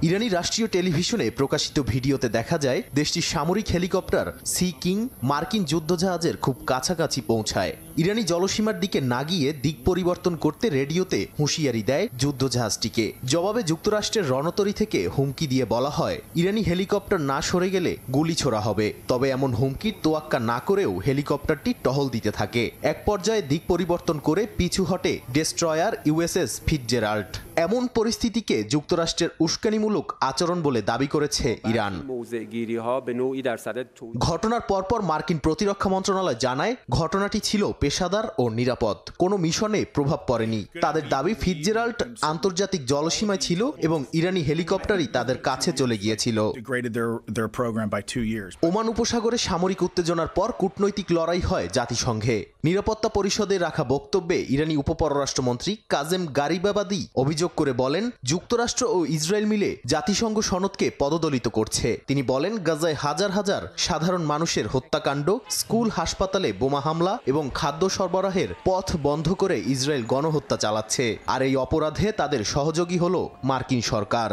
ইরানি রাষ্ট্রীয় টেলিভিশনে প্রকাশিত ভিডিওতে দেখা যায় দেশটির সামরিক হেলিকপ্টার সি কিং মার্কিন যুদ্ধজাহাজের খুব কাছাকাছি পৌঁছায়। ইরানি জলসীমার দিকে না গিয়ে দিক পরিবর্তন করতে রেডিওতে হুঁশিয়ারি দেয় যুদ্ধজাহাজটিকে। জবাবে যুক্তরাষ্ট্রের রণতরী থেকে হুমকি দিয়ে বলা হয়, ইরানি হেলিকপ্টার না সরে গেলে গুলি ছোড়া হবে। তবে এমন হুমকির তোয়াক্কা না করেও হেলিকপ্টারটি টহল দিতে থাকে। এক পর্যায়ে দিক পরিবর্তন করে পিছু হটে ডেস্ট্রয়ার ইউএসএস ফিটজেরাল্ড। এমন পরিস্থিতিকে যুক্তরাষ্ট্রের উস্কানিমূলক আচরণ বলে দাবি করেছে ইরান। ঘটনার পরপর মার্কিন প্রতিরক্ষা মন্ত্রণালয় জানায়, ঘটনাটি ছিল পেশাদার ও নিরাপদ, কোনো মিশনে প্রভাব পড়েনি। তাদের দাবি, ফিটজেরাল্ড আন্তর্জাতিক জলসীমায় ছিল এবং ইরানি হেলিকপ্টারই তাদের কাছে চলে গিয়েছিল। ওমান উপসাগরে সামরিক উত্তেজনার পর কূটনৈতিক লড়াই হয় জাতিসংঘে। নিরাপত্তা পরিষদে রাখা বক্তব্যে ইরানি উপপররাষ্ট্রমন্ত্রী কাজেম গারিবাবাদি অভিযোগ করে বলেন, যুক্তরাষ্ট্র ও ইসরায়েল মিলে জাতিসংঘ সনদকে পদদলিত করছে। তিনি বলেন, গাজায় হাজার হাজার সাধারণ মানুষের হত্যাকাণ্ড, স্কুল হাসপাতালে বোমা হামলা এবং খাদ্য সরবরাহের পথ বন্ধ করে ইসরায়েল গণহত্যা চালাচ্ছে। আর এই অপরাধে তাদের সহযোগী হলো মার্কিন সরকার।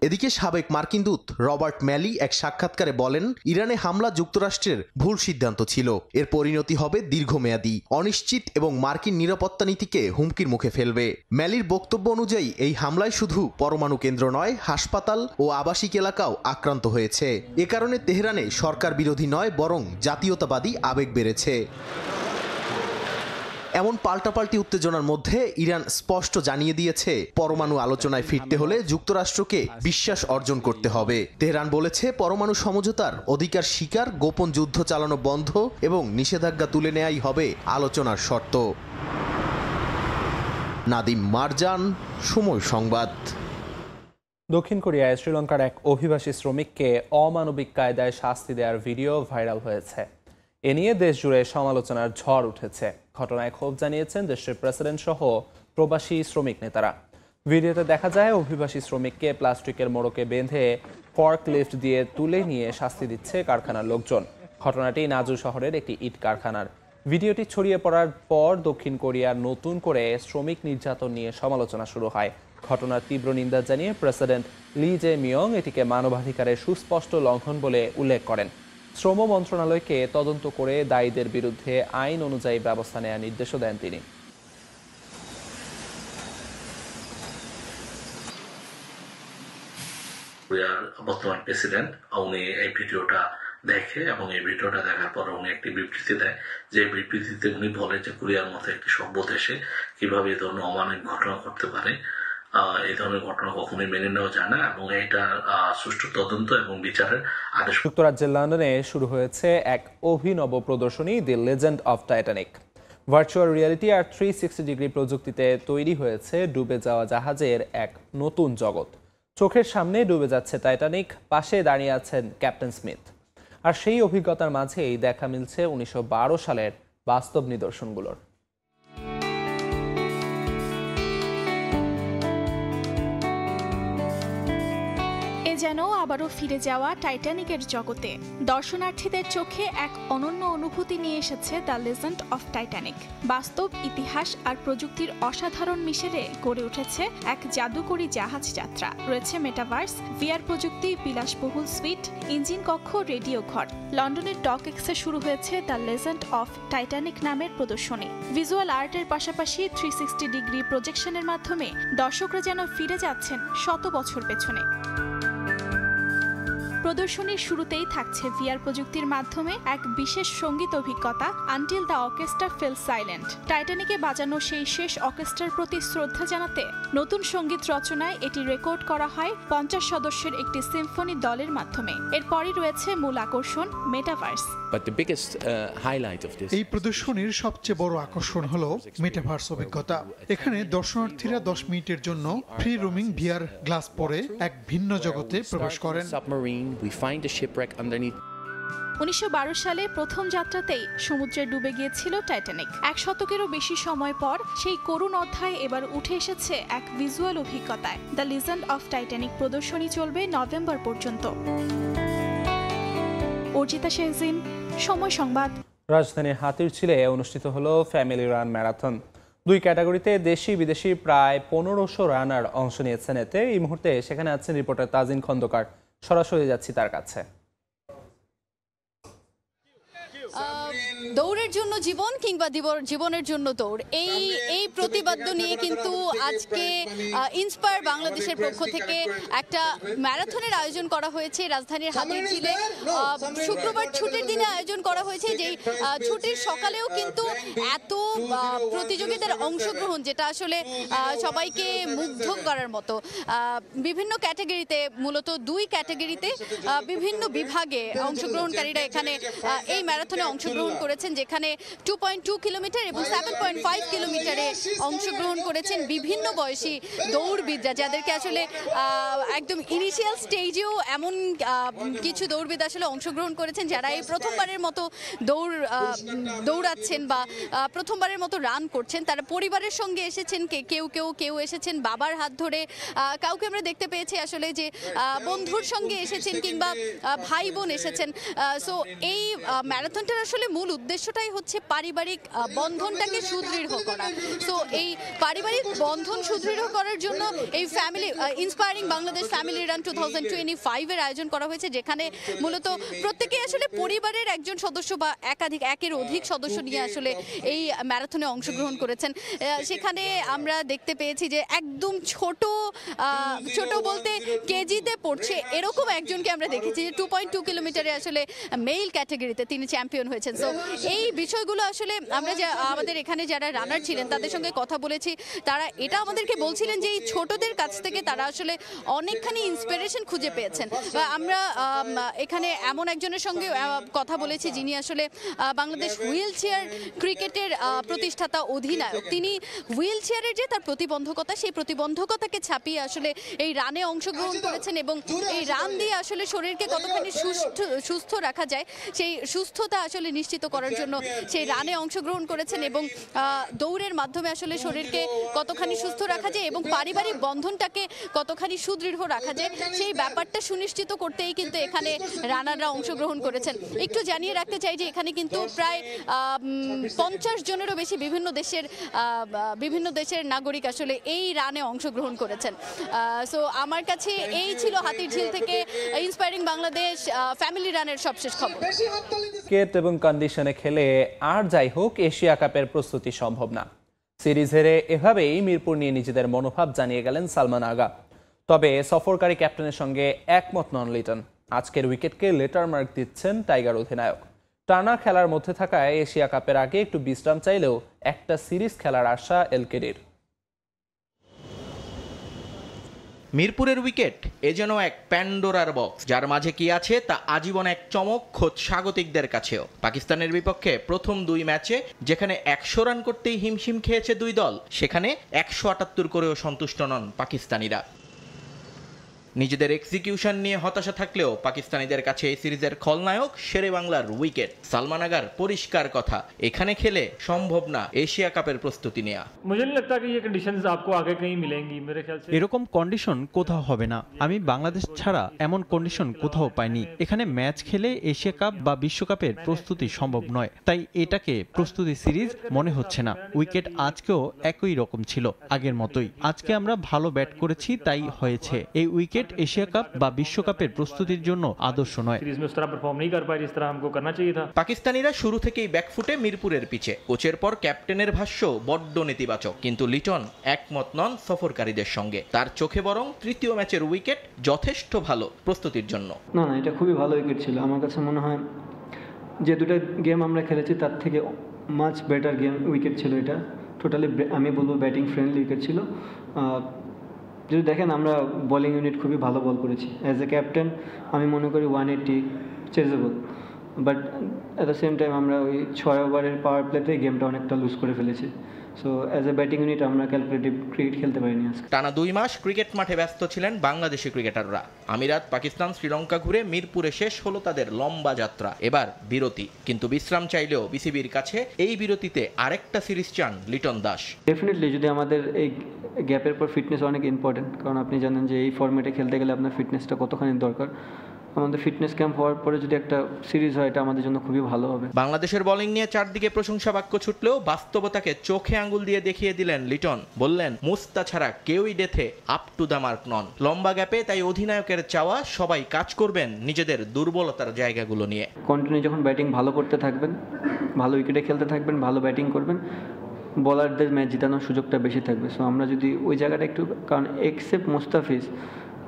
এদিকে সাবেক মার্কিন দূত রবার্ট ম্যালি এক সাক্ষাৎকারে বলেন, ইরানে হামলা যুক্তরাষ্ট্রের ভুল সিদ্ধান্ত ছিল। এর পরিণতি হবে দীর্ঘমেয়াদী, অনিশ্চিত এবং মার্কিন নিরাপত্তা নীতিকে হুমকির মুখে ফেলবে। ম্যালির বক্তব্য অনুযায়ী এই হামলায় শুধু পরমাণু কেন্দ্র নয়, হাসপাতাল ও আবাসিক এলাকাও আক্রান্ত হয়েছে। এ কারণে তেহরানে সরকার বিরোধী নয়, বরং জাতীয়তাবাদী আবেগ বেড়েছে। এমন পাল্টাপাল্টি উত্তেজনার মধ্যে ইরান স্পষ্ট জানিয়ে দিয়েছে, পরমাণু আলোচনায় ফিরতে হলে যুক্তরাষ্ট্রকে বিশ্বাস অর্জন করতে হবে। তেহরান বলেছে, পরমাণু সমঝোতার অধিকার স্বীকার, গোপন যুদ্ধ চালানো বন্ধ এবং নিষেধাজ্ঞা তুলে নেয়াই হবে আলোচনার শর্ত। নাদিম মারজান, সময় সংবাদ। দক্ষিণ কোরিয়ায় শ্রীলঙ্কার এক অভিবাসী শ্রমিককে অমানবিক কায়দায় শাস্তি দেওয়ার ভিডিও ভাইরাল হয়েছে। এ নিয়ে দেশ জুড়ে সমালোচনার ঝড় উঠেছে। ঘটনায় ক্ষোভ জানিয়েছেন দেশের প্রেসিডেন্ট সহ প্রবাসী শ্রমিক নেতারা। ভিডিওতে দেখা যায়, অভিবাসী শ্রমিককে প্লাস্টিকের মোড়কে বেঁধে ফর্ক লিফট দিয়ে তুলে নিয়ে শাস্তি দিচ্ছে কারখানার লোকজন। ঘটনাটি নাজু শহরের একটি ইট কারখানার। ভিডিওটি ছড়িয়ে পড়ার পর দক্ষিণ কোরিয়ার নতুন করে শ্রমিক নির্যাতন নিয়ে সমালোচনা শুরু হয়। ঘটনার তীব্র নিন্দা জানিয়ে প্রেসিডেন্ট লি জে মিয়ং এটিকে মানবাধিকারের সুস্পষ্ট লঙ্ঘন বলে উল্লেখ করেন। শ্রম মন্ত্রণালয়কে তদন্ত করে দায়ীদের বিরুদ্ধে আইন অনুযায়ী ব্যবস্থা নেওয়ার নির্দেশও দেন তিনি। কোরিয়ার বর্তমান প্রেসিডেন্ট উনি এই ভিডিওটা দেখে এবং এই ভিডিওটা দেখার পর উনি একটি বিবৃতি দেয়, যে বিবৃতিতে উনি বলে যে কোরিয়ার মতো একটি সভ্য দেশে কিভাবে এই ধরনের অমানবিক ঘটনা ঘটতে পারে। এই ধরনের ঘটনা কখনোই মেনে নেওয়া যায় না এবং এটা সুষ্ঠু তদন্ত এবং বিচারের আদেশ। যুক্তরাজ্যের লন্ডনে শুরু হয়েছে এক অভিনব প্রদর্শনী, the legend of Titanic. Virtual reality আর 360 ডিগ্রি প্রযুক্তিতে তৈরি হয়েছে ডুবে যাওয়া জাহাজের এক নতুন জগৎ। চোখের সামনে ডুবে যাচ্ছে টাইটানিক, পাশে দাঁড়িয়ে আছেন ক্যাপ্টেন স্মিথ। আর সেই অভিজ্ঞতার মাঝেই দেখা মিলছে 1912 সালের বাস্তব নিদর্শনগুলোর। যেন আবারও ফিরে যাওয়া টাইটানিকের জগতে দর্শনার্থীদের চোখে এক অনন্য অনুভূতি নিয়ে এসেছে দ্য লেজেন্ড অফ টাইটানিক। বাস্তব ইতিহাস আর প্রযুক্তির অসাধারণ মিশেলে গড়ে উঠেছে এক জাদুকরী জাহাজ যাত্রা। রয়েছে মেটাভার্স, ভিআর প্রযুক্তি, বিলাসবহুল সুইট, ইঞ্জিন কক্ষ, রেডিও ঘর। লন্ডনের ডক এক্সে শুরু হয়েছে দ্য লেজেন্ড অফ টাইটানিক নামের প্রদর্শনী। ভিজুয়াল আর্টের পাশাপাশি 360 ডিগ্রি প্রজেকশনের মাধ্যমে দর্শকরা যেন ফিরে যাচ্ছেন শত বছর পেছনে। প্রদর্শনীর শুরুতেই থাকছে ভিআর প্রযুক্তির মাধ্যমে এক বিশেষ সঙ্গীত অভিজ্ঞতা, until the orchestra fell silent. টাইটানিকে বাজানো সেই শেষ অর্কেস্ট্রার প্রতি শ্রদ্ধা জানাতে নতুন সঙ্গীত রচনায় এটি রেকর্ড করা হয় 50 সদস্যের একটি সিম্ফনি দলের মাধ্যমে। এরপরই রয়েছে মূল আকর্ষণ, মেটাভার্স। এই প্রদর্শনীর সবচেয়ে বড় আকর্ষণ হলো মেটাভার্স অভিজ্ঞতা। এখানে দর্শনার্থীরা 10 মিনিটের জন্য ফ্রি রোমিং ভিআর গ্লাস পরে এক ভিন্ন জগতে প্রবেশ করেন। 1912 সালে প্রথম যাত্রাতেই সমুদ্রে ডুবে গিয়েছিল টাইটানিক। 1 শতকেরও বেশি সময় পর সেই করুণ অধ্যায় এবার উঠে এসেছে এক ভিজুয়াল অভিজ্ঞতায়। দ্য লিজেন্ড অফ টাইটানিক প্রদর্শনী চলবে নভেম্বর পর্যন্ত। অর্জিতা শেহজিন, সময় সংবাদ। রাজধানীর হাতিরঝিলে অনুষ্ঠিত হলো ফ্যামিলি রান ম্যারাথন। 2 ক্যাটাগরিতে দেশি বিদেশি প্রায় 1500 রানার অংশ নিয়েছেন। এতে এই মুহূর্তে সেখানে আছেন রিপোর্টার তাজিন খন্দকার। সরাসরি যাচ্ছি তার কাছে। দৌড়ের দৌড়ের জন্য জীবন কিংবা জীবনের জন্য দৌড়, এই প্রতিপাদ্য নিয়ে কিন্তু আজকে ইন্সপায়ার বাংলাদেশের পক্ষ থেকে একটা ম্যারাথনের আয়োজন করা হয়েছে রাজধানীর হাতিরঝিলে। শুক্রবার ছুটির দিনে আয়োজন করা হয়েছে, যেই ছুটির সকালেও কিন্তু এত প্রতিযোগিতার অংশগ্রহণ, যেটা আসলে সবাইকে মুগ্ধ করার মতো। বিভিন্ন ক্যাটাগরিতে, মূলত 2 ক্যাটাগরিতে বিভিন্ন বিভাগে অংশগ্রহণকারীরা এখানে এই ম্যারাথনে অংশগ্রহণ করেছেন, যেখানে 2.2 কিলোমিটার এবং 7.5 কিলোমিটারে অংশগ্রহণ করেছেন বিভিন্ন বয়সী দৌড়বিদরা, যাদেরকে আসলে একদম ইনিশিয়াল স্টেজেও এমন কিছু দৌড়বিদ আসলে অংশগ্রহণ করেছেন যারা এই প্রথমবারের মতো দৌড়াচ্ছেন বা প্রথমবারের মতো রান করছেন। তারা পরিবারের সঙ্গে এসেছেন, কেউ এসেছেন বাবার হাত ধরে, কাউকে আমরা দেখতে পেয়েছি আসলে যে বন্ধুর সঙ্গে এসেছেন কিংবা ভাই বোন এসেছেন। সো এই ম্যারাথনটার আসলে মূল উদ্দেশ্যটাই হচ্ছে পারিবারিক বন্ধনটাকে সুদৃঢ় করা। সো এই পারিবারিক বন্ধন সুদৃঢ় করার জন্য এই ইন্সপায়ারিং বাংলাদেশ ফ্যামিলি রান 2025 এর আয়োজন করা হয়েছে, যেখানে মূলত প্রত্যেকে আসলে পরিবারের একজন সদস্য বা একের অধিক সদস্য নিয়ে আসলে এই ম্যারাথনে অংশগ্রহণ করেছেন। সেখানে আমরা দেখতে পেয়েছি যে একদম ছোট বলতে কেজিতে পড়ছে এরকম একজনকে আমরা দেখেছি, যে 2.2 কিলোমিটারে আসলে মেল ক্যাটাগরিতে তিনি চ্যাম্পিয়ন হয়েছেন। সো এই বিষয়গুলো আসলে আমরা আমাদের এখানে যারা রানার ছিলেন তাদের সঙ্গে কথা বলেছি, তারা এটা আমাদেরকে বলছিলেন যে এই ছোটদের কাছ থেকে তারা আসলে অনেকখানি ইন্সপিরেশন খুঁজে পেয়েছেন। আমরা এখানে এমন একজনের সঙ্গে কথা বলেছি যিনি আসলে বাংলাদেশ হুইল চেয়ার ক্রিকেটের প্রতিষ্ঠাতা অধিনায়ক। তিনি হুইল চেয়ারের যে তার প্রতিবন্ধকতা, সেই প্রতিবন্ধকতাকে ছাপিয়ে আসলে এই রানে অংশগ্রহণ করেছেন এবং এই রান দিয়ে আসলে শরীরকে কতখানি সুস্থ রাখা যায় সেই সুস্থতা আসলে নিশ্চিত করার জন্য সেই রানে অংশগ্রহণ করেছেন এবং দৌড়ের মাধ্যমে আসলে শরীরকে কতখানি সুস্থ রাখা যায় এবং পারিবারিক বন্ধনটাকে কতখানি সুদৃঢ় রাখা যায় সেই ব্যাপারটা সুনিশ্চিত করতেই কিন্তু এখানে রানাররা অংশগ্রহণ করেছেন। একটু জানিয়ে রাখতে চাই যে এখানে কিন্তু প্রায় 50 জনেরও বেশি বিভিন্ন দেশের নাগরিক আসলে এই রানে অংশগ্রহণ করেছেন। সো আমার কাছে এই ছিল হাতিরঝিল থেকে ইন্সপায়ারিং বাংলাদেশ ফ্যামিলি রানের সবশেষ খবর। ক্রিকেট এবং কন্ডিশনে খেলে আর যাই হোক এশিয়া কাপের প্রস্তুতি সম্ভব না। সিরিজ হেরে এভাবেই মিরপুর নিয়ে নিজেদের মনোভাব জানিয়ে গেলেন সালমান আগা। তবে সফরকারী ক্যাপ্টেনের সঙ্গে একমত নন লিটন। আজকের উইকেটকে লেটার মার্ক দিচ্ছেন টাইগার অধিনায়ক। টানা খেলার মধ্যে থাকায় এশিয়া কাপের আগে একটু বিশ্রাম চাইলেও একটা সিরিজ খেলার আশা এলকেডির। মিরপুরের উইকেট এ যেন এক প্যান্ডোরার বক্স, যার মাঝে কি আছে তা আজীবন এক চমক খোদ স্বাগতিকদের কাছেও। পাকিস্তানের বিপক্ষে প্রথম 2 ম্যাচে যেখানে 100 রান করতেই হিমশিম খেয়েছে 2 দল, সেখানে 178 করেও সন্তুষ্ট নন পাকিস্তানিরা। নিজেদের এক্সিকিউশন নিয়ে হতাশা থাকলেও পাকিস্তানিদের কাছে এই সিরিজের খলনায়ক শেরে বাংলার উইকেট। সালমান আগার পরিষ্কার কথা, এখানে খেলে সম্ভব না এশিয়া কাপের প্রস্তুতি নেওয়া। এরকম কন্ডিশন কোথাও হবে না। আমি বাংলাদেশ ছাড়া এমন কন্ডিশন কোথাও পাইনি। এখানে ম্যাচ খেলে এশিয়া কাপ বা বিশ্বকাপের প্রস্তুতি সম্ভব নয়, তাই এটাকে প্রস্তুতি সিরিজ মনে হচ্ছে না। উইকেট আজকেও একই রকম ছিল, আগের মতোই। আজকে আমরা ভালো ব্যাট করেছি, তাই হয়েছে। এই উইকেট এশিয়া কাপ বা বিশ্বকাপের প্রস্তুতির জন্য আদর্শ নয়। পাকিস্তানিরা শুরু থেকেই ব্যাকফুটে মিরপুরের পিছে। কোচের পর ক্যাপ্টেনের ভাষ্য বড্ড নেতিবাচক, কিন্তু লিটন একমত নন সফরকারীদের সঙ্গে। তার চোখে বরং তৃতীয় ম্যাচের উইকেট যথেষ্ট ভালো প্রস্তুতির জন্য। না, এটা খুবই ভালো উইকেট ছিল। আমার কাছে মনে হয় যে 2টা গেম আমরা খেলেছি তার থেকে মাচ বেটার উইকেট ছিল এটা। টোটালি আমি বলবো ব্যাটিং ফ্রেন্ডলি উইকেট ছিল। যদি দেখেন আমরা বোলিং ইউনিট খুবই ভালো বল করেছি। অ্যাজ এ ক্যাপ্টেন আমি মনে করি 180 chasable, but at the same time আমরা ওই 6 ওভারের পাওয়ার প্লেতে গেমটা অনেকটা লুজ করে ফেলেছি। So as a batting unit আমরা ক্যালকুলেটিভ ক্রিকেট খেলতে পারিনি আজকে। টানা 2 মাস ক্রিকেট মাঠে ব্যস্ত ছিলেন বাংলাদেশি ক্রিকেটাররা। আমিরাত, পাকিস্তান, শ্রীলঙ্কা ঘুরে মিরপুরে শেষ হলো তাদের লম্বা যাত্রা। এবার বিরতি, কিন্তু বিশ্রাম চাইলেও বিসিবির কাছে এই বিরতিতে আরেকটা সিরিজ চান লিটন দাস। ডেফিনেটলি যদি আমাদের এই গ্যাপের পর ফিটনেস অনেক ইম্পর্টেন্ট, কারণ আপনি জানেন যে এই ফরম্যাটে খেলতে গেলে আপনার ফিটনেসটা কতখানি দরকার। আমাদের ফিটনেস ক্যাম্প হওয়ার পরে যদি একটা সিরিজ হয় এটা আমাদের জন্য খুবই ভালো হবে। বাংলাদেশের বোলিং নিয়ে চারদিকে প্রশংসা বাক্য ছুটলেও বাস্তবতাকে চোখে আঙ্গুল দিয়ে দেখিয়ে দিলেন লিটন। বললেন মুস্তা ছাড়া কেউই ডেথে আপ টু দ্য মার্ক নন। লম্বা গ্যাপে তাই অধিনায়কের চাওয়া সবাই কাজ করবেন নিজেদের দুর্বলতার জায়গাগুলো নিয়ে। কন্টিনিউ যখন ব্যাটিং ভালো করতে থাকবেন, ভালো উইকেটে খেলতে থাকবেন, ভালো ব্যাটিং করবেন, বোলারদের ম্যাচ জেতানোর সুযোগটা বেশি থাকবে। সো আমরা যদি ওই জায়গাটা একটু, কারণ এক্সেপ্ট মুস্তাফিজ,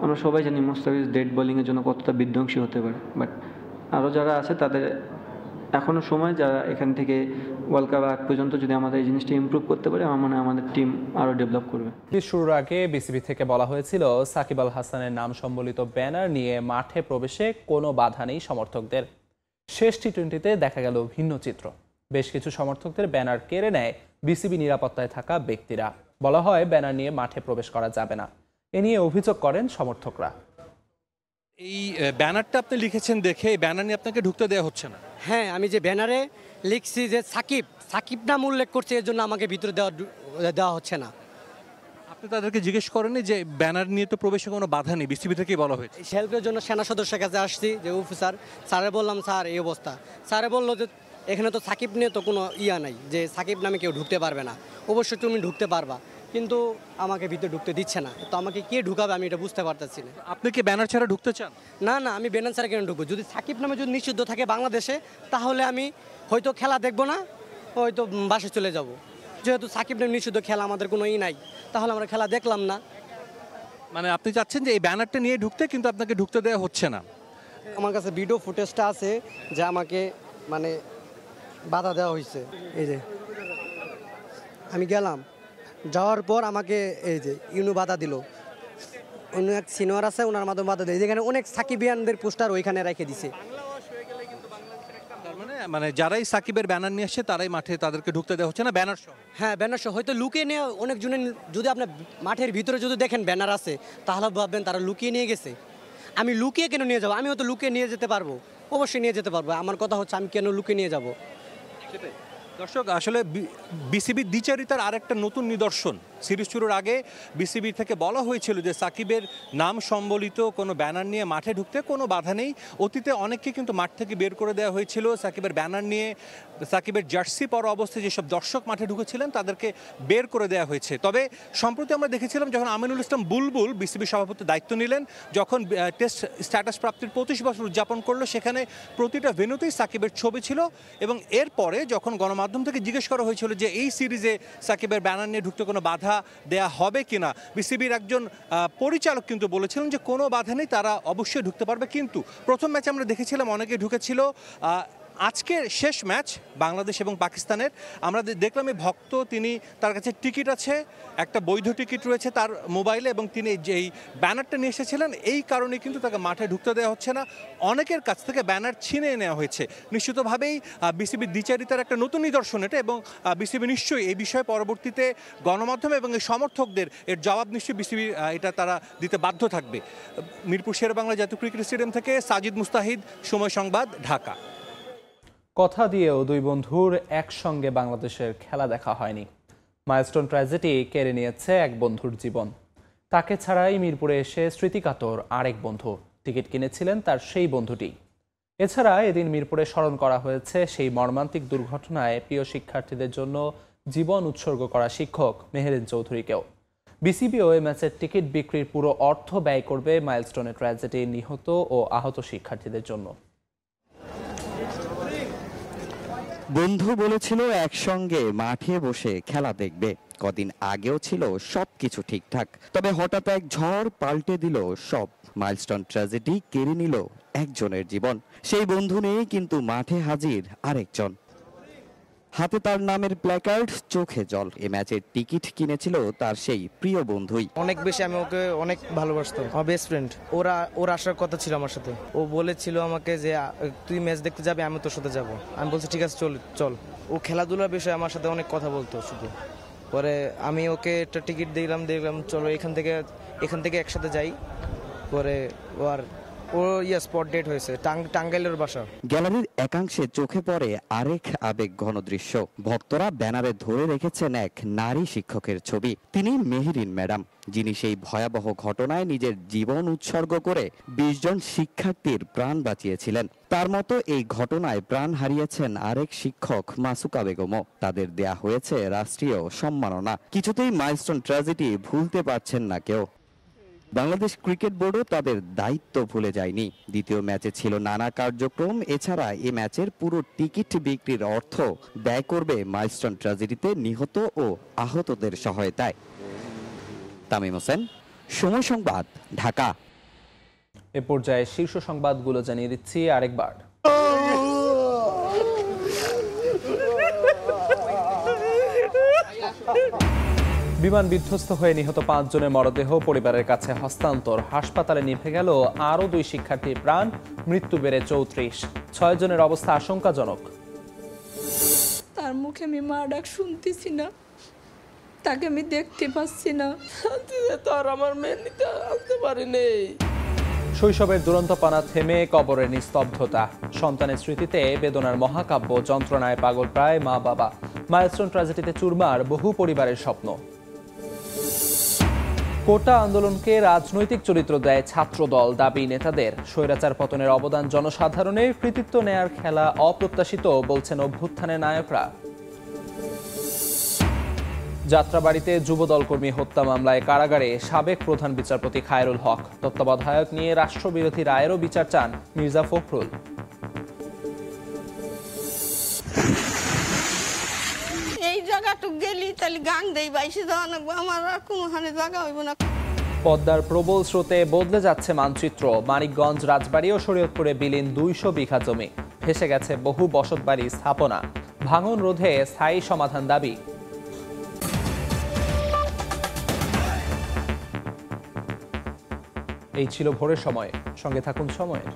আমরা সবাই জানি মুস্তাফিজ ডেড বোলিংয়ের জন্য কতটা বিধ্বংসী হতে পারে, বাট আরও যারা আছে তাদের এখনও সময়, যারা এখান থেকে ওয়ার্ল্ড কাপ আগ পর্যন্ত যদি আমাদের এই জিনিসটা ইমপ্রুভ করতে পারে, আমার মনে হয় আমাদের টিম আরও ডেভেলপ করবে। শুরুর আগে বিসিবি থেকে বলা হয়েছিল সাকিব আল হাসানের নাম সম্বলিত ব্যানার নিয়ে মাঠে প্রবেশে কোনো বাধা নেই সমর্থকদের। শেষ টি-20-তে দেখা গেল ভিন্ন চিত্র। বেশ কিছু সমর্থকদের ব্যানার কেড়ে নেয় বিসিবি নিরাপত্তায় থাকা ব্যক্তিরা। বলা হয় ব্যানার নিয়ে মাঠে প্রবেশ করা যাবে না। এ নিয়ে অভিযোগ করেন সমর্থকরা। এই ব্যানারটা আপনি লিখেছেন দেখে এই ব্যানার নিয়ে আপনাকে ঢুকতে দেওয়া হচ্ছে না? হ্যাঁ, আমি যে ব্যানারে লিখছি যে সাকিব নাম উল্লেখ করছে, এর জন্য আমাকে ভিতরে দেওয়া হচ্ছে না। আপনি তাদেরকে জিজ্ঞেস করেননি যে ব্যানার নিয়ে তো প্রবেশে কোনো বাধা নেই, বিসিবি থেকেই বলা হয়েছে? হেল্পের জন্য সেনা সদস্যের কাছে আসছি, যে অফিসার স্যারে বললাম স্যার এই অবস্থা। স্যারে বললো যে এখানে তো সাকিব নিয়ে তো কোনো নাই, যে সাকিব নামে কেউ ঢুকতে পারবে না, অবশ্যই তুমি ঢুকতে পারবা, কিন্তু আমাকে ভিতরে ঢুকতে দিচ্ছে না। তো আমাকে কে ঢুকাবে আমি এটা বুঝতে পারতেছি না। আপনি কি ব্যানার ছাড়া ঢুকতে চান? না, আমি ব্যানার ছাড়া কেন ঢুকবো? যদি সাকিব নামে যদি নিষিদ্ধ থাকে বাংলাদেশে, তাহলে আমি হয়তো খেলা দেখবো না, হয়তো বাসে চলে যাব। যেহেতু সাকিব নামে নিষিদ্ধ, খেলা আমাদের কোনো নাই, তাহলে আমরা খেলা দেখলাম না। মানে আপনি চাচ্ছেন যে এই ব্যানারটা নিয়ে ঢুকতে, কিন্তু আপনাকে ঢুকতে দেওয়া হচ্ছে না? আমার কাছে ভিডিও ফুটেজটা আছে যে আমাকে মানে বাধা দেওয়া হয়েছে। এই যে আমি গেলাম, যাওয়ার পর আমাকে এই যে ইউনু বাধা দিল, অন্য এক সিনিয়র আছে ওনার মাধ্যমে বাধা দেয়, যেখানে অনেক সাকিবিয়ানদের পোস্টার ওইখানে রেখে দিছে। মানে যারাই সাকিবের ব্যানার নিয়ে আসছে তারাই মাঠে তাদেরকে ঢুকতে দেওয়া হচ্ছে না ব্যানার সহ? হ্যাঁ, ব্যানার সহ। হয়তো লুকিয়ে নিয়ে অনেকজনের, যদি আপনার মাঠের ভিতরে যদি দেখেন ব্যানার আছে, তাহলে ভাববেন তারা লুকিয়ে নিয়ে গেছে। আমি লুকিয়ে কেন নিয়ে যাবো? আমি হয়তো লুকিয়ে নিয়ে যেতে পারবো, অবশ্যই নিয়ে যেতে পারবো। আমার কথা হচ্ছে আমি কেন লুকিয়ে নিয়ে যাবো? দর্শক, আসলে বিসিবির দ্বিচারিতার আরেকটা নতুন নিদর্শন। সিরিজ শুরুর আগে বিসিবি থেকে বলা হয়েছিল যে সাকিবের নাম সম্বলিত কোনো ব্যানার নিয়ে মাঠে ঢুকতে কোনো বাধা নেই। অতীতে অনেককে কিন্তু মাঠ থেকে বের করে দেওয়া হয়েছিল। সাকিবের ব্যানার নিয়ে, সাকিবের জার্সি পরা অবস্থায় যেসব দর্শক মাঠে ঢুকেছিলেন তাদেরকে বের করে দেওয়া হয়েছে। তবে সম্প্রতি আমরা দেখেছিলাম যখন আমিনুল ইসলাম বুলবুল বিসিবি সভাপতির দায়িত্ব নিলেন, যখন টেস্ট স্ট্যাটাস প্রাপ্তির 25 বছর উদযাপন করলো, সেখানে প্রতিটা ভেন্যুতেই সাকিবের ছবি ছিল। এবং এরপরে যখন গণমাধ্যম থেকে জিজ্ঞেস করা হয়েছিল যে এই সিরিজে সাকিবের ব্যানার নিয়ে ঢুকতে কোনো বাধা দেয়া হবে কিনা, বিসিবির একজন পরিচালক কিন্তু বলেছিলেন যে কোনো বাধা নেই, তারা অবশ্যই ঢুকতে পারবে। কিন্তু প্রথম ম্যাচে আমরা দেখেছিলাম অনেকে ঢুকেছিল। আজকের শেষ ম্যাচ বাংলাদেশ এবং পাকিস্তানের, আমরা দেখলাম এই ভক্ত, তিনি, তার কাছে টিকিট আছে, একটা বৈধ টিকিট রয়েছে তার মোবাইলে, এবং তিনি যেই ব্যানারটা নিয়ে এসেছিলেন এই কারণে কিন্তু তাকে মাঠে ঢুকতে দেওয়া হচ্ছে না। অনেকের কাছ থেকে ব্যানার ছিনিয়ে নেওয়া হয়েছে। নিশ্চিতভাবেই বিসিবির দ্বিচারিতার একটা নতুন নিদর্শন এটা, এবং বিসিবি নিশ্চয়ই এই বিষয়ে পরবর্তীতে গণমাধ্যম এবং এই সমর্থকদের এর জবাব নিশ্চয়ই বিসিবি এটা তারা দিতে বাধ্য থাকবে। মিরপুর শেরেবাংলা জাতীয় ক্রিকেট স্টেডিয়াম থেকে সাজিদ মুস্তাহিদ, সময় সংবাদ, ঢাকা। কথা দিয়েও দুই বন্ধুর একসঙ্গে বাংলাদেশের খেলা দেখা হয়নি। মাইলস্টোন ট্র্যাজেডি কেড়ে নিয়েছে এক বন্ধুর জীবন। তাকে ছাড়াই মিরপুরে এসে স্মৃতিকাতর আরেক বন্ধু। টিকিট কিনেছিলেন তার সেই বন্ধুটি। এছাড়া এদিন মিরপুরে স্মরণ করা হয়েছে সেই মর্মান্তিক দুর্ঘটনায় প্রিয় শিক্ষার্থীদের জন্য জীবন উৎসর্গ করা শিক্ষক মেহেরিন চৌধুরীকেও। বিসিবিও এই ম্যাচের টিকিট বিক্রির পুরো অর্থ ব্যয় করবে মাইলস্টোনের ট্র্যাজেডি নিহত ও আহত শিক্ষার্থীদের জন্য। বন্ধু বলেছিল একসঙ্গে মাঠে বসে খেলা দেখবে। কদিন আগেও ছিল সবকিছু ঠিকঠাক, তবে হঠাৎ এক ঝড় পাল্টে দিল সব। মাইলস্টোন ট্র্যাজেডি কেড়ে নিল একজনের জীবন। সেই বন্ধু নেই, কিন্তু মাঠে হাজির আরেকজন। হাতে তার নামের প্ল্যাকার্ড, চোখে জল। এ ম্যাচের টিকিট কিনেছিল তার সেই প্রিয় বন্ধুই। অনেক বেশি আমি ওকে অনেক ভালোবাসতাম, আমার বেস্ট ফ্রেন্ড। ওর আসার কথা ছিল আমার সাথে। ও বলেছিল আমাকে যে তুই ম্যাচ দেখতে যাবি, আমি তোর সাথে যাব। আমি বলছি ঠিক আছে চল। ও খেলাধুলার বিষয়ে আমার সাথে অনেক কথা বলতো শুধু। পরে আমি ওকে একটা টিকিট দেখলাম চলো এখান থেকে একসাথে যাই। পরে ও আর ও স্পট ডেট হয়েছে, টাঙ্গাইলের বাসা। গ্যালারির একাংশে চোখে পড়ে আরেক আবেগ ঘন দৃশ্য। ভক্তরা ব্যানারে ধরে রেখেছেন এক নারী শিক্ষকের ছবি। তিনি মেহেরিন ম্যাডাম, যিনি সেই ভয়াবহ ঘটনায় নিজের জীবন উৎসর্গ করে 20 জন শিক্ষার্থীর প্রাণ বাঁচিয়েছিলেন। তার মতো এই ঘটনায় প্রাণ হারিয়েছেন আরেক শিক্ষক মাসুকা বেগমও। তাদের দেয়া হয়েছে রাষ্ট্রীয় সম্মাননা। কিছুতেই মাইলস্টোন ট্র্যাজেডি ভুলতে পারছেন না কেউ। বাংলাদেশ ক্রিকেট বোর্ডও তাদের দায়িত্ব ভুলে যায়নি। দ্বিতীয় ম্যাচে ছিল নানা কার্যক্রম। এছাড়া এই ম্যাচের পুরো টিকিট বিক্রির অর্থ ব্যয় করবে মাইলস্টোন ট্র্যাজেডিতে নিহত ও আহতদের সহায়তায়। তামিম হোসেন, সময় সংবাদ, ঢাকা। এ পর্যায়ে শীর্ষ সংবাদগুলো জানিয়ে দিচ্ছি আরেকবার। বিমান বিধ্বস্ত হয়ে নিহত 5 জনের মরদেহ পরিবারের কাছে হস্তান্তর। হাসপাতালে নিভে গেল আরও 2 শিক্ষার্থীর প্রাণ, মৃত্যু বেড়ে 34। 6 জনের অবস্থা আশঙ্কাজনক। তার মুখে আমি মা ডাক শুনতেছি না, তাকে আমি দেখতে পাচ্ছি না। তার আমার মেয়ে নিতে আসতে পারিনি। শৈশবের দুরন্তপনা থেমে কবরের নিস্তব্ধতা। সন্তানের স্মৃতিতে বেদনার মহাকাব্য, যন্ত্রণায় পাগল প্রায় মা বাবা। মাইলস্টোন ট্র্যাজেডিতে চুরমার বহু পরিবারের স্বপ্ন। কোটা আন্দোলনকে রাজনৈতিক চরিত্র দেয় ছাত্রদল, দাবি নেতাদের। স্বৈরাচার পতনের অবদান জনসাধারণের, কৃতিত্ব নেয়ার খেলা অপ্রত্যাশিত, বলছেন অভ্যুত্থানের নায়করা। যাত্রাবাড়িতে যুবদল কর্মী হত্যা মামলায় কারাগারে সাবেক প্রধান বিচারপতি খায়রুল হক। তত্ত্বাবধায়ক নিয়ে রাষ্ট্রবিরোধী রায়েরও বিচার চান মির্জা ফখরুল। এই জায়গাটুক গেলি তাহলে গান দেই বাইশে যাওয়া লাগবো, আমার আর কোনোখানে জায়গা হইব না। পদ্মার প্রবল স্রোতে বদলে যাচ্ছে মানচিত্র। মানিকগঞ্জ, রাজবাড়ী ও শরীয়তপুরে বিলীন 200 বিঘা জমি। ভেসে গেছে বহু বসতবাড়ি, স্থাপনা। ভাঙন রোধে স্থায়ী সমাধান দাবি। এই ছিল ভোরের সময়। সঙ্গে থাকুন সময়ের।